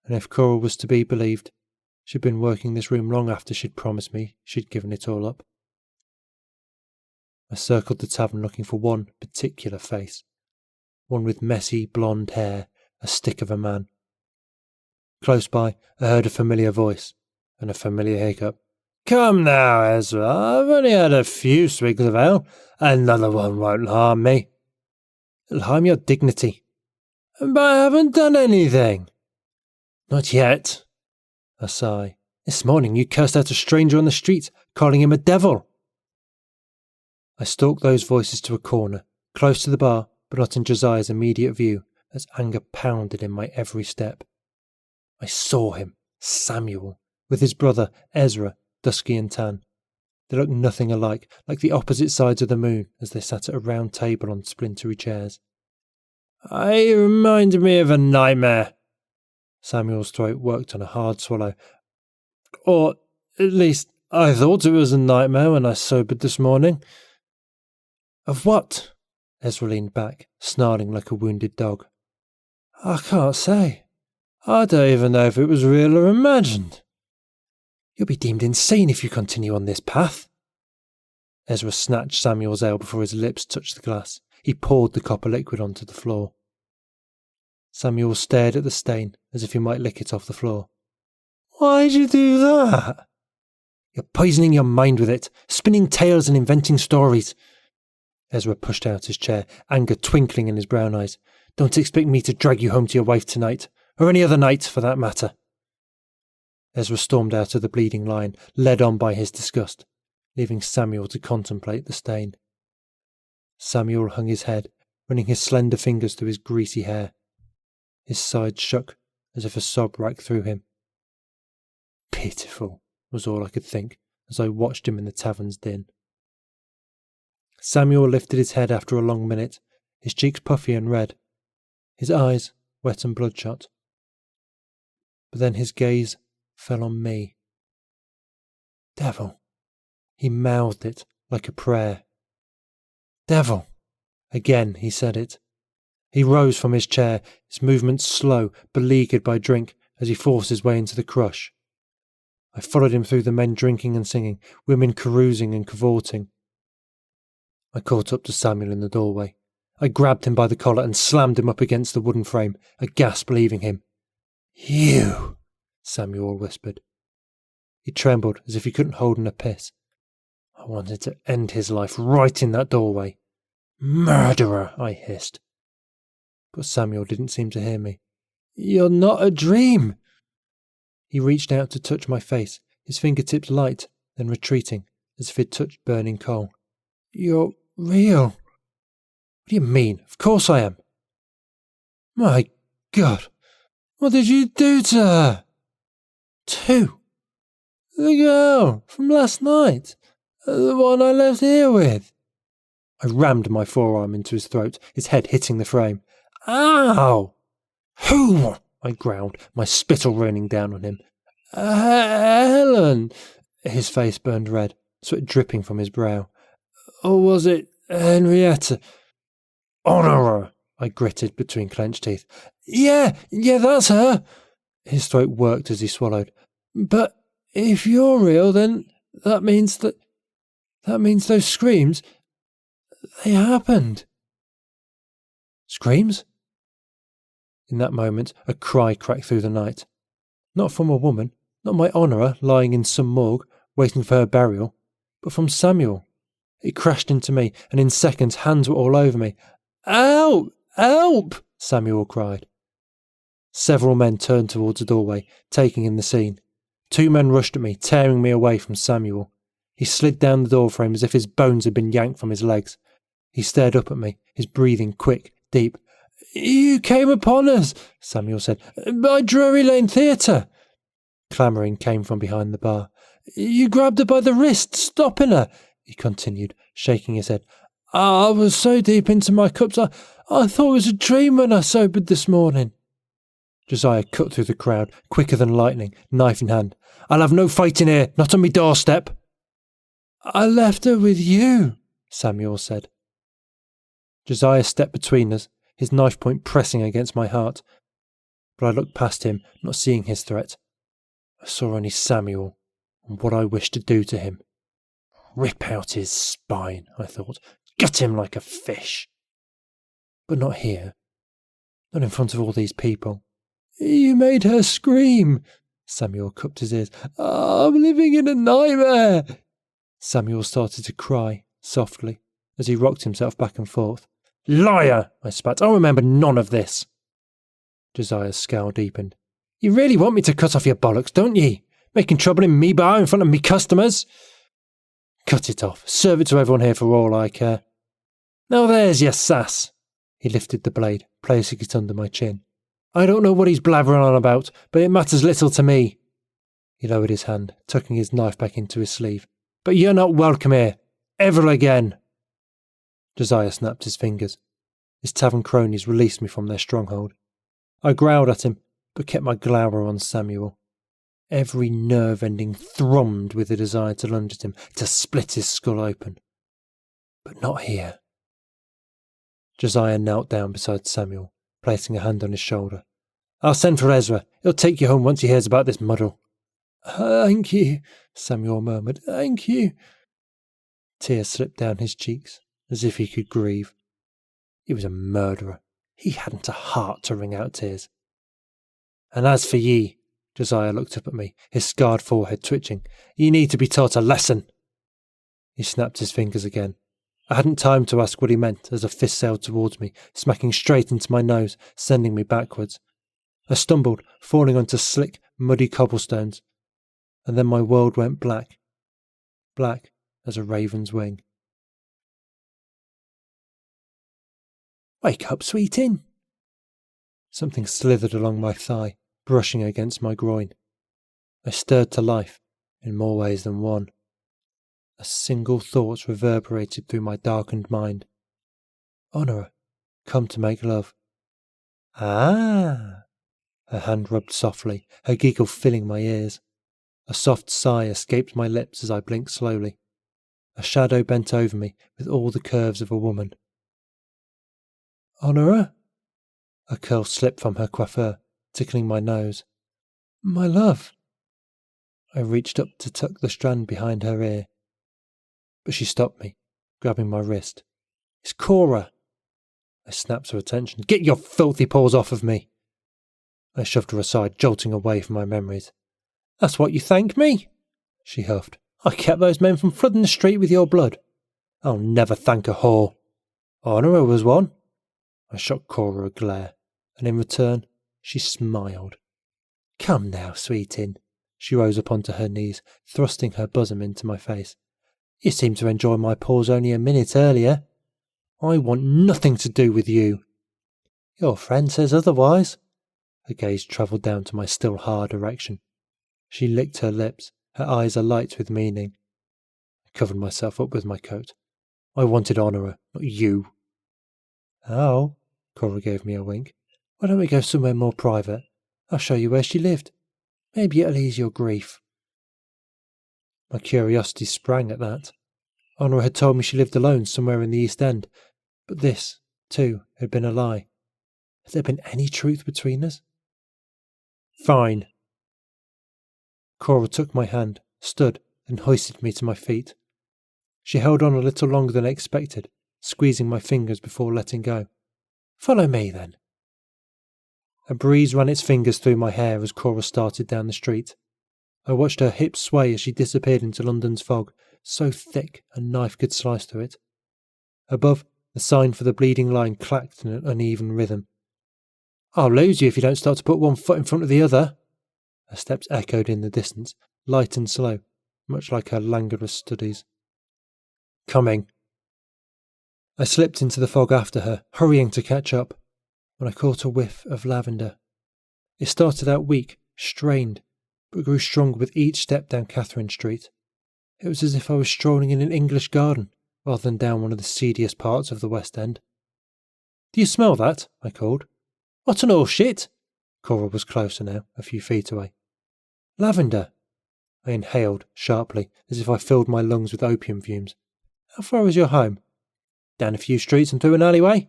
and if Cora was to be believed, she'd been working this room long after she'd promised me she'd given it all up. I circled the tavern looking for one particular face, one with messy blonde hair, a stick of a man. Close by, I heard a familiar voice, and a familiar hiccup. "Come now, Ezra, I've only had a few swigs of ale. Another one won't harm me." "It'll harm your dignity." "But I haven't done anything." "Not yet." A sigh. "This morning you cursed out a stranger on the street, calling him a devil." I stalked those voices to a corner, close to the bar, but not in Josiah's immediate view, as anger pounded in my every step. I saw him, Samuel, with his brother, Ezra, dusky and tan. They looked nothing alike, like the opposite sides of the moon, as they sat at a round table on splintery chairs. "He reminded me of a nightmare." Samuel's throat worked on a hard swallow. "Or, at least, I thought it was a nightmare when I sobered this morning." "Of what?" Ezra leaned back, snarling like a wounded dog. "I can't say. I don't even know if it was real or imagined." "You'll be deemed insane if you continue on this path." Ezra snatched Samuel's ale before his lips touched the glass. He poured the copper liquid onto the floor. Samuel stared at the stain as if he might lick it off the floor. "Why'd you do that?" "You're poisoning your mind with it, spinning tales and inventing stories." Ezra pushed out his chair, anger twinkling in his brown eyes. "Don't expect me to drag you home to your wife tonight, or any other night for that matter." Ezra stormed out of the Bleeding Lion, led on by his disgust, leaving Samuel to contemplate the stain. Samuel hung his head, running his slender fingers through his greasy hair. His sides shook as if a sob racked through him. Pitiful, was all I could think as I watched him in the tavern's din. Samuel lifted his head after a long minute, his cheeks puffy and red, his eyes wet and bloodshot. But then his gaze fell on me. "Devil." He mouthed it like a prayer. "Devil." Again he said it. He rose from his chair, his movements slow, beleaguered by drink, as he forced his way into the crush. I followed him through the men drinking and singing, women carousing and cavorting. I caught up to Samuel in the doorway. I grabbed him by the collar and slammed him up against the wooden frame, a gasp leaving him. "You," Samuel whispered. He trembled as if he couldn't hold in a piss. I wanted to end his life right in that doorway. "Murderer," I hissed. But Samuel didn't seem to hear me. "You're not a dream." He reached out to touch my face, his fingertips light, then retreating, as if he'd touched burning coal. "You're real." "What do you mean? Of course I am." "My God, what did you do to her?" "To?" "The girl from last night, the one I left here with." I rammed my forearm into his throat, his head hitting the frame. "Ow!" "Who?" I growled, my spittle raining down on him. "Helen." His face burned red, sweat dripping from his brow. "Or was it Henrietta?" "Honora," I gritted between clenched teeth. Yeah, that's her." His throat worked as he swallowed. "But if you're real, then that means those screams, they happened." "Screams?" In that moment, a cry cracked through the night. Not from a woman, not my Honora lying in some morgue, waiting for her burial, but from Samuel. It crashed into me, and in seconds hands were all over me. "Help! Help!" Samuel cried. Several men turned towards the doorway, taking in the scene. 2 men rushed at me, tearing me away from Samuel. He slid down the doorframe as if his bones had been yanked from his legs. He stared up at me, his breathing quick, deep. "You came upon us," Samuel said, "by Drury Lane Theatre." Clamouring came from behind the bar. "You grabbed her by the wrist, stopping her," he continued, shaking his head. "I was so deep into my cups, I thought it was a dream when I sobered this morning." Josiah cut through the crowd, quicker than lightning, knife in hand. "I'll have no fighting here, not on me doorstep." I left her with you, Samuel said. Josiah stepped between us, his knife point pressing against my heart. But I looked past him, not seeing his threat. I saw only Samuel, and what I wished to do to him. Rip out his spine, I thought. Gut him like a fish. But not here. Not in front of all these people. You made her scream, Samuel cupped his ears. I'm living in a nightmare. Samuel started to cry, softly, as he rocked himself back and forth. Liar, I spat. I remember none of this. Josiah's scowl deepened. You really want me to cut off your bollocks, don't ye? Making trouble in me bar in front of me customers? Cut it off. Serve it to everyone here for all I care. Now there's your sass. He lifted the blade, placing it under my chin. I don't know what he's blabbering on about, but it matters little to me. He lowered his hand, tucking his knife back into his sleeve. But you're not welcome here. Ever again. Josiah snapped his fingers. His tavern cronies released me from their stronghold. I growled at him, but kept my glower on Samuel. Every nerve ending thrummed with the desire to lunge at him, to split his skull open. But not here. Josiah knelt down beside Samuel, placing a hand on his shoulder. I'll send for Ezra. He'll take you home once he hears about this muddle. Thank you, Samuel murmured. Thank you. Tears slipped down his cheeks, as if he could grieve. He was a murderer. He hadn't a heart to wring out tears. And as for ye, Josiah looked up at me, his scarred forehead twitching, ye need to be taught a lesson. He snapped his fingers again. I hadn't time to ask what he meant as a fist sailed towards me, smacking straight into my nose, sending me backwards. I stumbled, falling onto slick, muddy cobblestones, and then my world went black. Black as a raven's wing. Wake up, sweetin'. Something slithered along my thigh, brushing against my groin. I stirred to life, in more ways than one. A single thought reverberated through my darkened mind. Honour, come to make love. Ah! Her hand rubbed softly, her giggle filling my ears. A soft sigh escaped my lips as I blinked slowly. A shadow bent over me with all the curves of a woman. Honour? A curl slipped from her coiffure, tickling my nose. My love. I reached up to tuck the strand behind her ear. But she stopped me, grabbing my wrist. It's Cora. I snapped her attention. Get your filthy paws off of me. I shoved her aside, jolting away from my memories. That's what you thank me? She huffed. I kept those men from flooding the street with your blood. I'll never thank a whore. Honour was one. I shot Cora a glare, and in return she smiled. Come now, sweetin'. She rose up onto her knees, thrusting her bosom into my face. You seemed to enjoy my paws only a minute earlier. I want nothing to do with you. Your friend says otherwise. Her gaze travelled down to my still hard erection. She licked her lips, her eyes alight with meaning. I covered myself up with my coat. I wanted Honour, not you. Oh, Cora gave me a wink. Why don't we go somewhere more private? I'll show you where she lived. Maybe it'll ease your grief. My curiosity sprang at that. Honour had told me she lived alone somewhere in the East End, but this, too, had been a lie. Had there been any truth between us? Fine. Cora took my hand, stood, and hoisted me to my feet. She held on a little longer than I expected, squeezing my fingers before letting go. Follow me, then. A breeze ran its fingers through my hair as Cora started down the street. I watched her hips sway as she disappeared into London's fog, so thick a knife could slice through it. Above, the sign for the bleeding line clacked in an uneven rhythm. I'll lose you if you don't start to put one foot in front of the other. Her steps echoed in the distance, light and slow, much like her languorous studies. Coming. I slipped into the fog after her, hurrying to catch up, when I caught a whiff of lavender. It started out weak, strained, but grew stronger with each step down Catherine Street. It was as if I was strolling in an English garden, rather than down one of the seediest parts of the West End. Do you smell that? I called. What an all shit! Cora was closer now, a few feet away. Lavender. I inhaled sharply, as if I filled my lungs with opium fumes. How far is your home? Down a few streets and through an alleyway.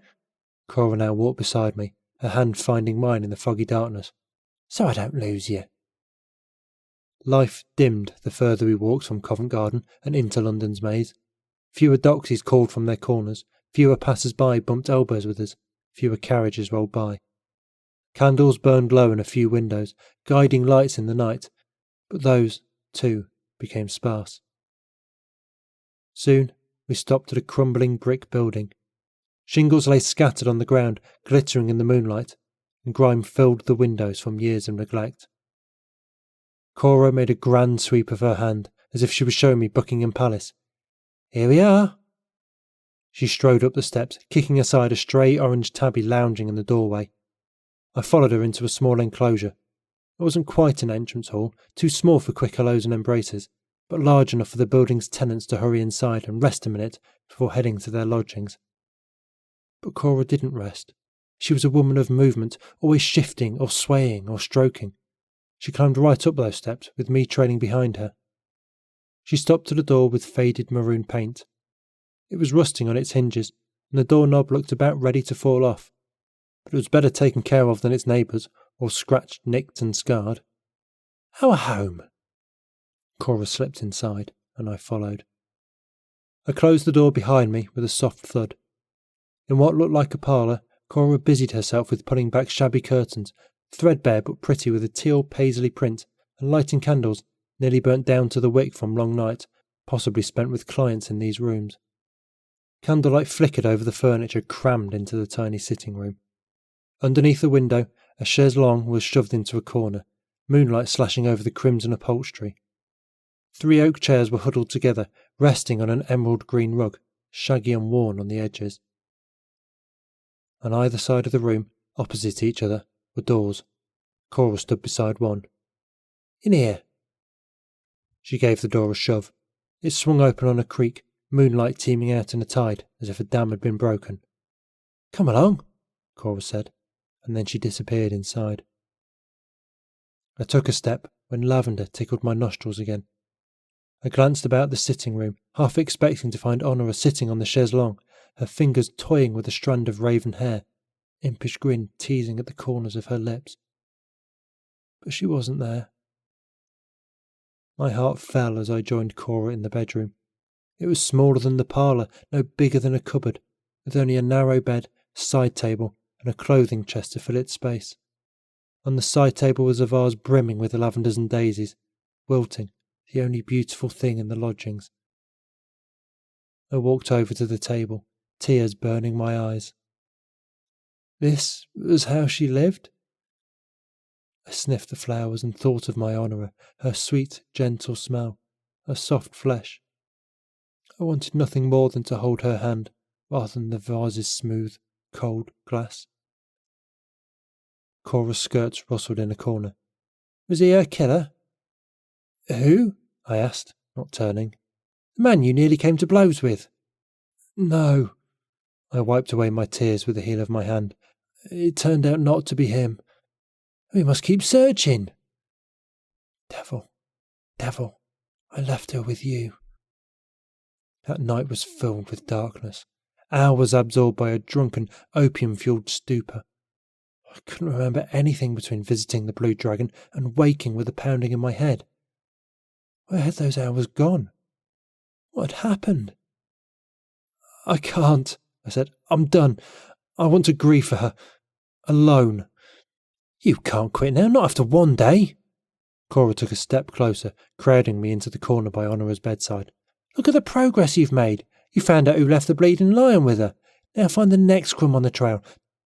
Cora now walked beside me, her hand finding mine in the foggy darkness. So I don't lose you. Life dimmed the further we walked from Covent Garden and into London's maze. Fewer doxies called from their corners, fewer passers-by bumped elbows with us, fewer carriages rolled by. Candles burned low in a few windows, guiding lights in the night, but those, too, became sparse. Soon we stopped at a crumbling brick building. Shingles lay scattered on the ground, glittering in the moonlight, and grime filled the windows from years of neglect. Cora made a grand sweep of her hand, as if she was showing me Buckingham Palace. Here we are. She strode up the steps, kicking aside a stray orange tabby lounging in the doorway. I followed her into a small enclosure. It wasn't quite an entrance hall, too small for quick hellos and embraces, but large enough for the building's tenants to hurry inside and rest a minute before heading to their lodgings. But Cora didn't rest. She was a woman of movement, always shifting or swaying or stroking. She climbed right up those steps, with me trailing behind her. She stopped at a door with faded maroon paint. It was rusting on its hinges, and the doorknob looked about ready to fall off. But it was better taken care of than its neighbours, all scratched, nicked and scarred. Our home. Cora slipped inside, and I followed. I closed the door behind me with a soft thud. In what looked like a parlour, Cora busied herself with pulling back shabby curtains, threadbare but pretty with a teal paisley print, and lighting candles, nearly burnt down to the wick from long night, possibly spent with clients in these rooms. Candlelight flickered over the furniture crammed into the tiny sitting room. Underneath the window, a chaise longue was shoved into a corner, moonlight slashing over the crimson upholstery. 3 oak chairs were huddled together, resting on an emerald green rug, shaggy and worn on the edges. On either side of the room, opposite each other, were doors. Cora stood beside one. In here. She gave the door a shove. It swung open on a creak, moonlight teeming out in a tide, as if a dam had been broken. Come along, Cora said, and then she disappeared inside. I took a step when lavender tickled my nostrils again. I glanced about the sitting room, half expecting to find Honora sitting on the chaise longue, her fingers toying with a strand of raven hair, impish grin teasing at the corners of her lips. But she wasn't there. My heart fell as I joined Cora in the bedroom. It was smaller than the parlour, no bigger than a cupboard, with only a narrow bed, side table, and a clothing chest to fill its space. On the side table was a vase brimming with lavenders and daisies, wilting, the only beautiful thing in the lodgings. I walked over to the table, tears burning my eyes. This was how she lived? I sniffed the flowers and thought of my Honora, her sweet, gentle smell, her soft flesh. I wanted nothing more than to hold her hand, rather than the vase's smooth, cold glass. Cora's skirts rustled in a corner. Was he her killer? Who? I asked, not turning. The man you nearly came to blows with. No. I wiped away my tears with the heel of my hand. It turned out not to be him. We must keep searching. Devil, I left her with you. That night was filled with darkness. Hours absorbed by a drunken, opium-fueled stupor. I couldn't remember anything between visiting the Blue Dragon and waking with a pounding in my head. Where had those hours gone? What had happened? I can't, I said. I'm done. I want to grieve for her. Alone. You can't quit now, not after one day. Cora took a step closer, crowding me into the corner by Honora's bedside. Look at the progress you've made. You found out who left the bleeding lion with her. Now find the next crumb on the trail.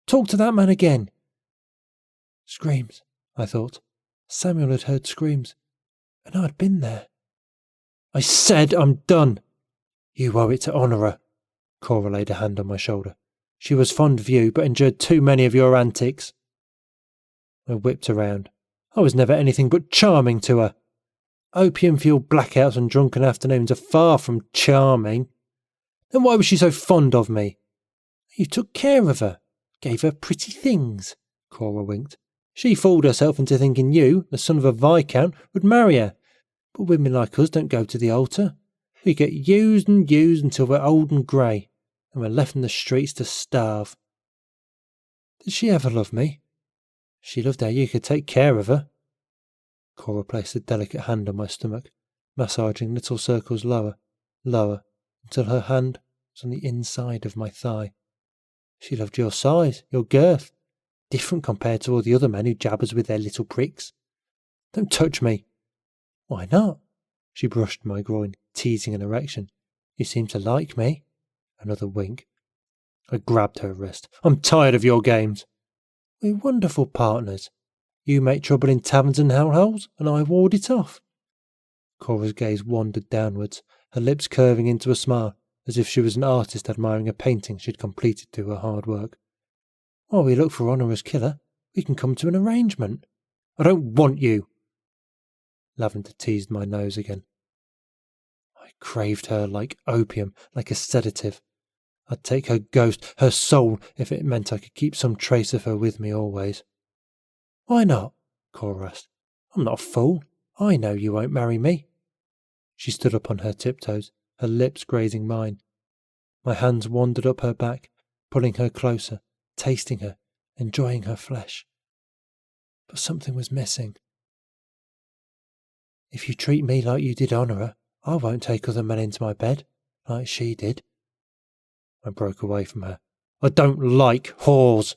Talk to that man again. Screams, I thought. Samuel had heard screams, and I'd been there. I said I'm done. You owe it to Honora. Cora laid a hand on my shoulder. She was fond of you, but endured too many of your antics. I whipped around. I was never anything but charming to her. Opium-fueled blackouts and drunken afternoons are far from charming. Then why was she so fond of me? You took care of her, gave her pretty things. Cora winked. She fooled herself into thinking you, the son of a viscount, would marry her. But women like us don't go to the altar. We get used and used until we're old and grey, and we're left in the streets to starve. Did she ever love me? She loved how you could take care of her. Cora placed a delicate hand on my stomach, massaging little circles lower, until her hand was on the inside of my thigh. She loved your size, your girth, different compared to all the other men who jab us with their little pricks. Don't touch me. Why not? She brushed my groin, teasing an erection. You seem to like me. Another wink. I grabbed her wrist. I'm tired of your games. We're wonderful partners. You make trouble in taverns and hellholes, and I ward it off. Cora's gaze wandered downwards, her lips curving into a smile, as if she was an artist admiring a painting she'd completed through her hard work. While we look for Honora's killer, we can come to an arrangement. I don't want you. Lavender teased my nose again. I craved her like opium, like a sedative. I'd take her ghost, her soul, if it meant I could keep some trace of her with me always. Why not? Cora asked. I'm not a fool. I know you won't marry me. She stood up on her tiptoes, her lips grazing mine. My hands wandered up her back, pulling her closer, tasting her, enjoying her flesh. But something was missing. If you treat me like you did Honora, I won't take other men into my bed, like she did. I broke away from her. I don't like whores.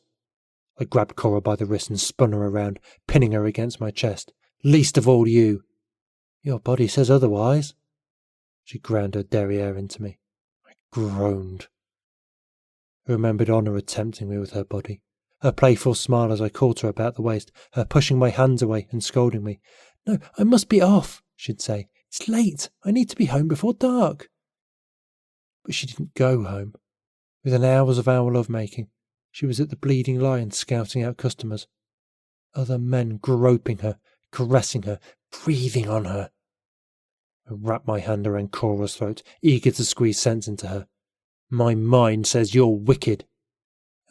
I grabbed Cora by the wrist and spun her around, pinning her against my chest. Least of all you. Your body says otherwise. She ground her derriere into me. I groaned. I remembered Honora tempting me with her body, her playful smile as I caught her about the waist, her pushing my hands away and scolding me. No, I must be off, she'd say. It's late. I need to be home before dark. But she didn't go home. Within hours of our love-making, she was at the Bleeding Lion scouting out customers. Other men groping her, caressing her, breathing on her. I wrapped my hand around Cora's throat, eager to squeeze sense into her. My mind says you're wicked.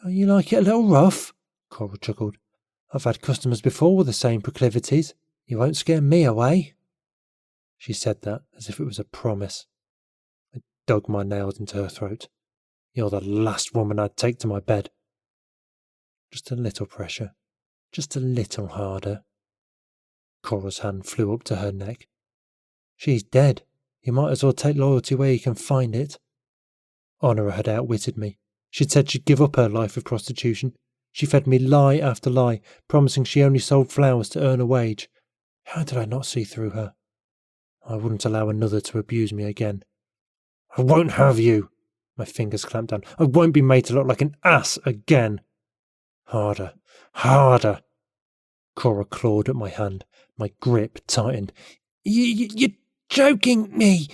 Oh, you like it a little rough? Cora chuckled. I've had customers before with the same proclivities. You won't scare me away. She said that as if it was a promise. I dug my nails into her throat. You're the last woman I'd take to my bed. Just a little pressure. Just a little harder. Cora's hand flew up to her neck. She's dead. You might as well take loyalty where you can find it. Honora had outwitted me. She'd said she'd give up her life of prostitution. She fed me lie after lie, promising she only sold flowers to earn a wage. How did I not see through her? I wouldn't allow another to abuse me again. I won't have you. My fingers clamped down. I won't be made to look like an ass again. Harder. Harder. Cora clawed at my hand. My grip tightened. You're choking me.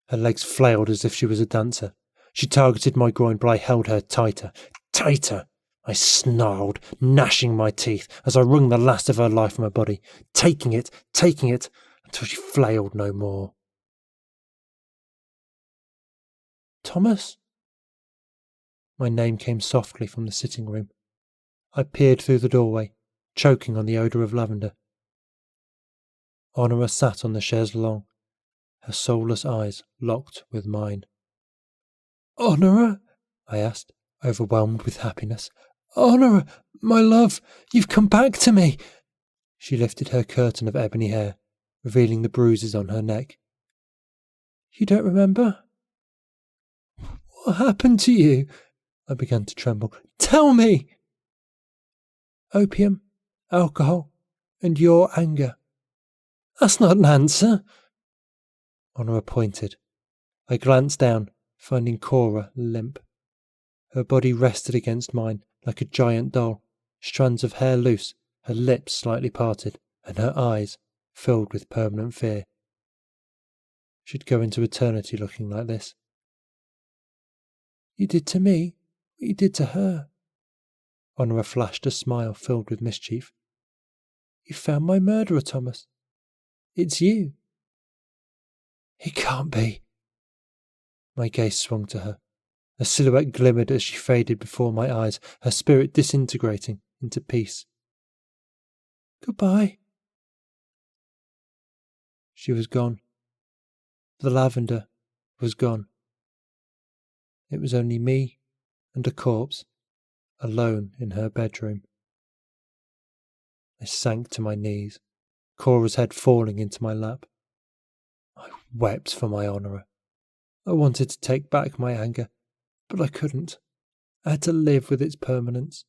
Her legs flailed as if she was a dancer. She targeted my groin, but I held her tighter. Tighter. I snarled, gnashing my teeth as I wrung the last of her life from her body, taking it, until she flailed no more. Thomas? My name came softly from the sitting room. I peered through the doorway, choking on the odour of lavender. Honora sat on the chaise longue, her soulless eyes locked with mine. Honora? I asked, overwhelmed with happiness. Honora, my love, you've come back to me. She lifted her curtain of ebony hair, revealing the bruises on her neck. You don't remember? What happened to you? I began to tremble. Tell me! Opium, alcohol, and your anger. That's not an answer. Honora pointed. I glanced down, finding Cora limp. Her body rested against mine like a giant doll, strands of hair loose, her lips slightly parted, and her eyes filled with permanent fear. She'd go into eternity looking like this. You did to me what you did to her. Honora flashed a smile filled with mischief. You found my murderer, Thomas. It's you. It can't be. My gaze swung to her. A silhouette glimmered as she faded before my eyes, her spirit disintegrating into peace. Goodbye. She was gone. The lavender was gone. It was only me and a corpse, alone in her bedroom. I sank to my knees, Cora's head falling into my lap. I wept for my honourer. I wanted to take back my anger, but I couldn't. I had to live with its permanence.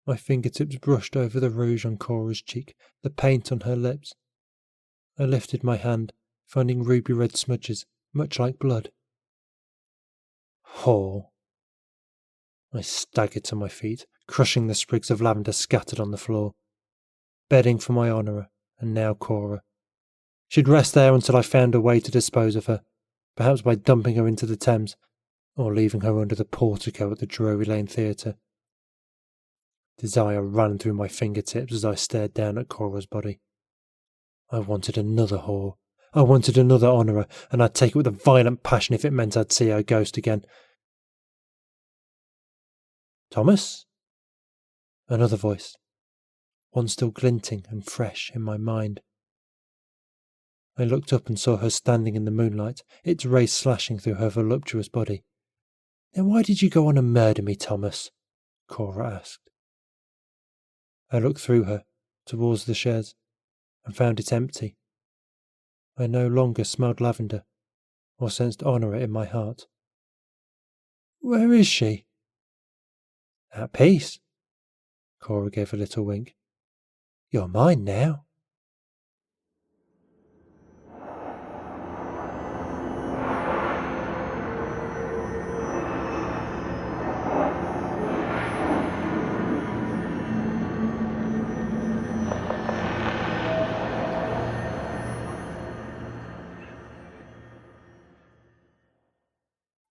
My fingertips brushed over the rouge on Cora's cheek, the paint on her lips. I lifted my hand, finding ruby-red smudges, much like blood. Whore. I staggered to my feet, crushing the sprigs of lavender scattered on the floor. Bedding for my honourer, and now Cora. She'd rest there until I found a way to dispose of her, perhaps by dumping her into the Thames, or leaving her under the portico at the Drury Lane Theatre. Desire ran through my fingertips as I stared down at Cora's body. I wanted another whore. I wanted another honourer, and I'd take it with a violent passion if it meant I'd see her ghost again. Thomas? Another voice, one still glinting and fresh in my mind. I looked up and saw her standing in the moonlight, its rays slashing through her voluptuous body. Then why did you go on and murder me, Thomas? Cora asked. I looked through her, towards the chaise, and found it empty. I no longer smelled lavender, or sensed honour in my heart. Where is she? At peace. Cora gave a little wink. You're mine now.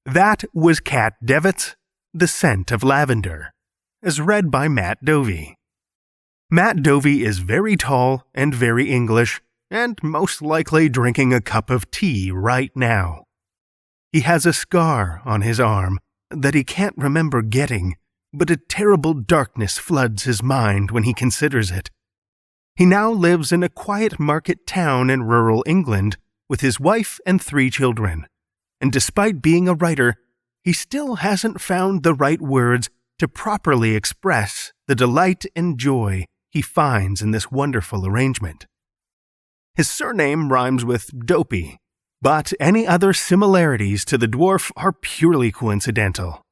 That was Cat Devitt's The Scent of Lavender, as read by Matt Dovey. Matt Dovey is very tall and very English, and most likely drinking a cup of tea right now. He has a scar on his arm that he can't remember getting, but a terrible darkness floods his mind when he considers it. He now lives in a quiet market town in rural England with his wife and 3 children. And despite being a writer, he still hasn't found the right words to properly express the delight and joy he finds in this wonderful arrangement. His surname rhymes with Dopey, but any other similarities to the dwarf are purely coincidental.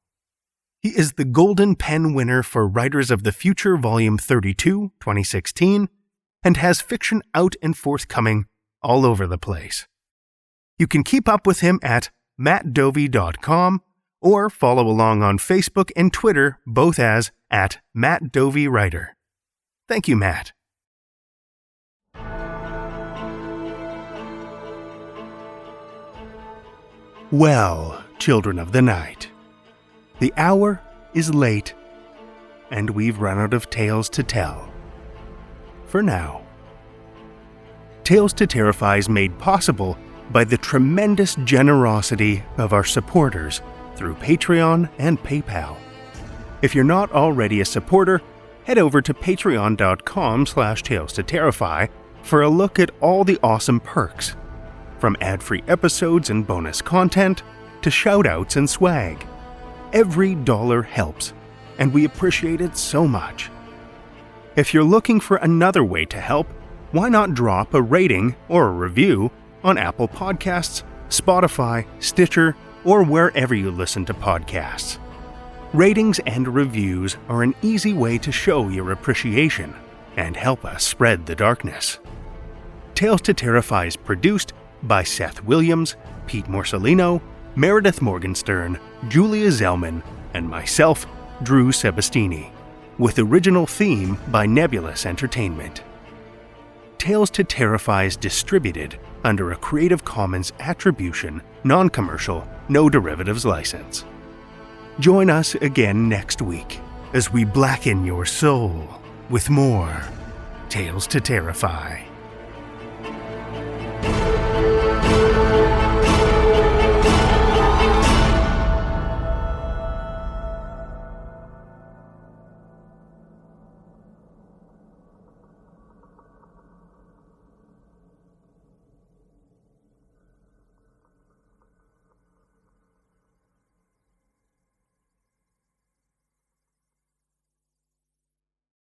He is the Golden Pen winner for Writers of the Future Volume 32, 2016, and has fiction out and forthcoming all over the place. You can keep up with him at mattdovey.com or follow along on Facebook and Twitter, both as @MattDoveyWriter. Thank you, Matt. Well, children of the night, the hour is late, and we've run out of tales to tell. For now. Tales to Terrify is made possible by the tremendous generosity of our supporters through Patreon and PayPal. If you're not already a supporter, head over to patreon.com/Tales to Terrify for a look at all the awesome perks, from ad-free episodes and bonus content to shoutouts and swag. Every dollar helps, and we appreciate it so much. If you're looking for another way to help, why not drop a rating or a review on Apple Podcasts, Spotify, Stitcher, or wherever you listen to podcasts. Ratings and reviews are an easy way to show your appreciation and help us spread the darkness. Tales to Terrify is produced by Seth Williams, Pete Morcellino, Meredith Morgenstern, Julia Zellman, and myself, Drew Sebastini, with original theme by Nebulous Entertainment. Tales to Terrify is distributed under a Creative Commons Attribution, Non-Commercial, No Derivatives license. Join us again next week as we blacken your soul with more Tales to Terrify.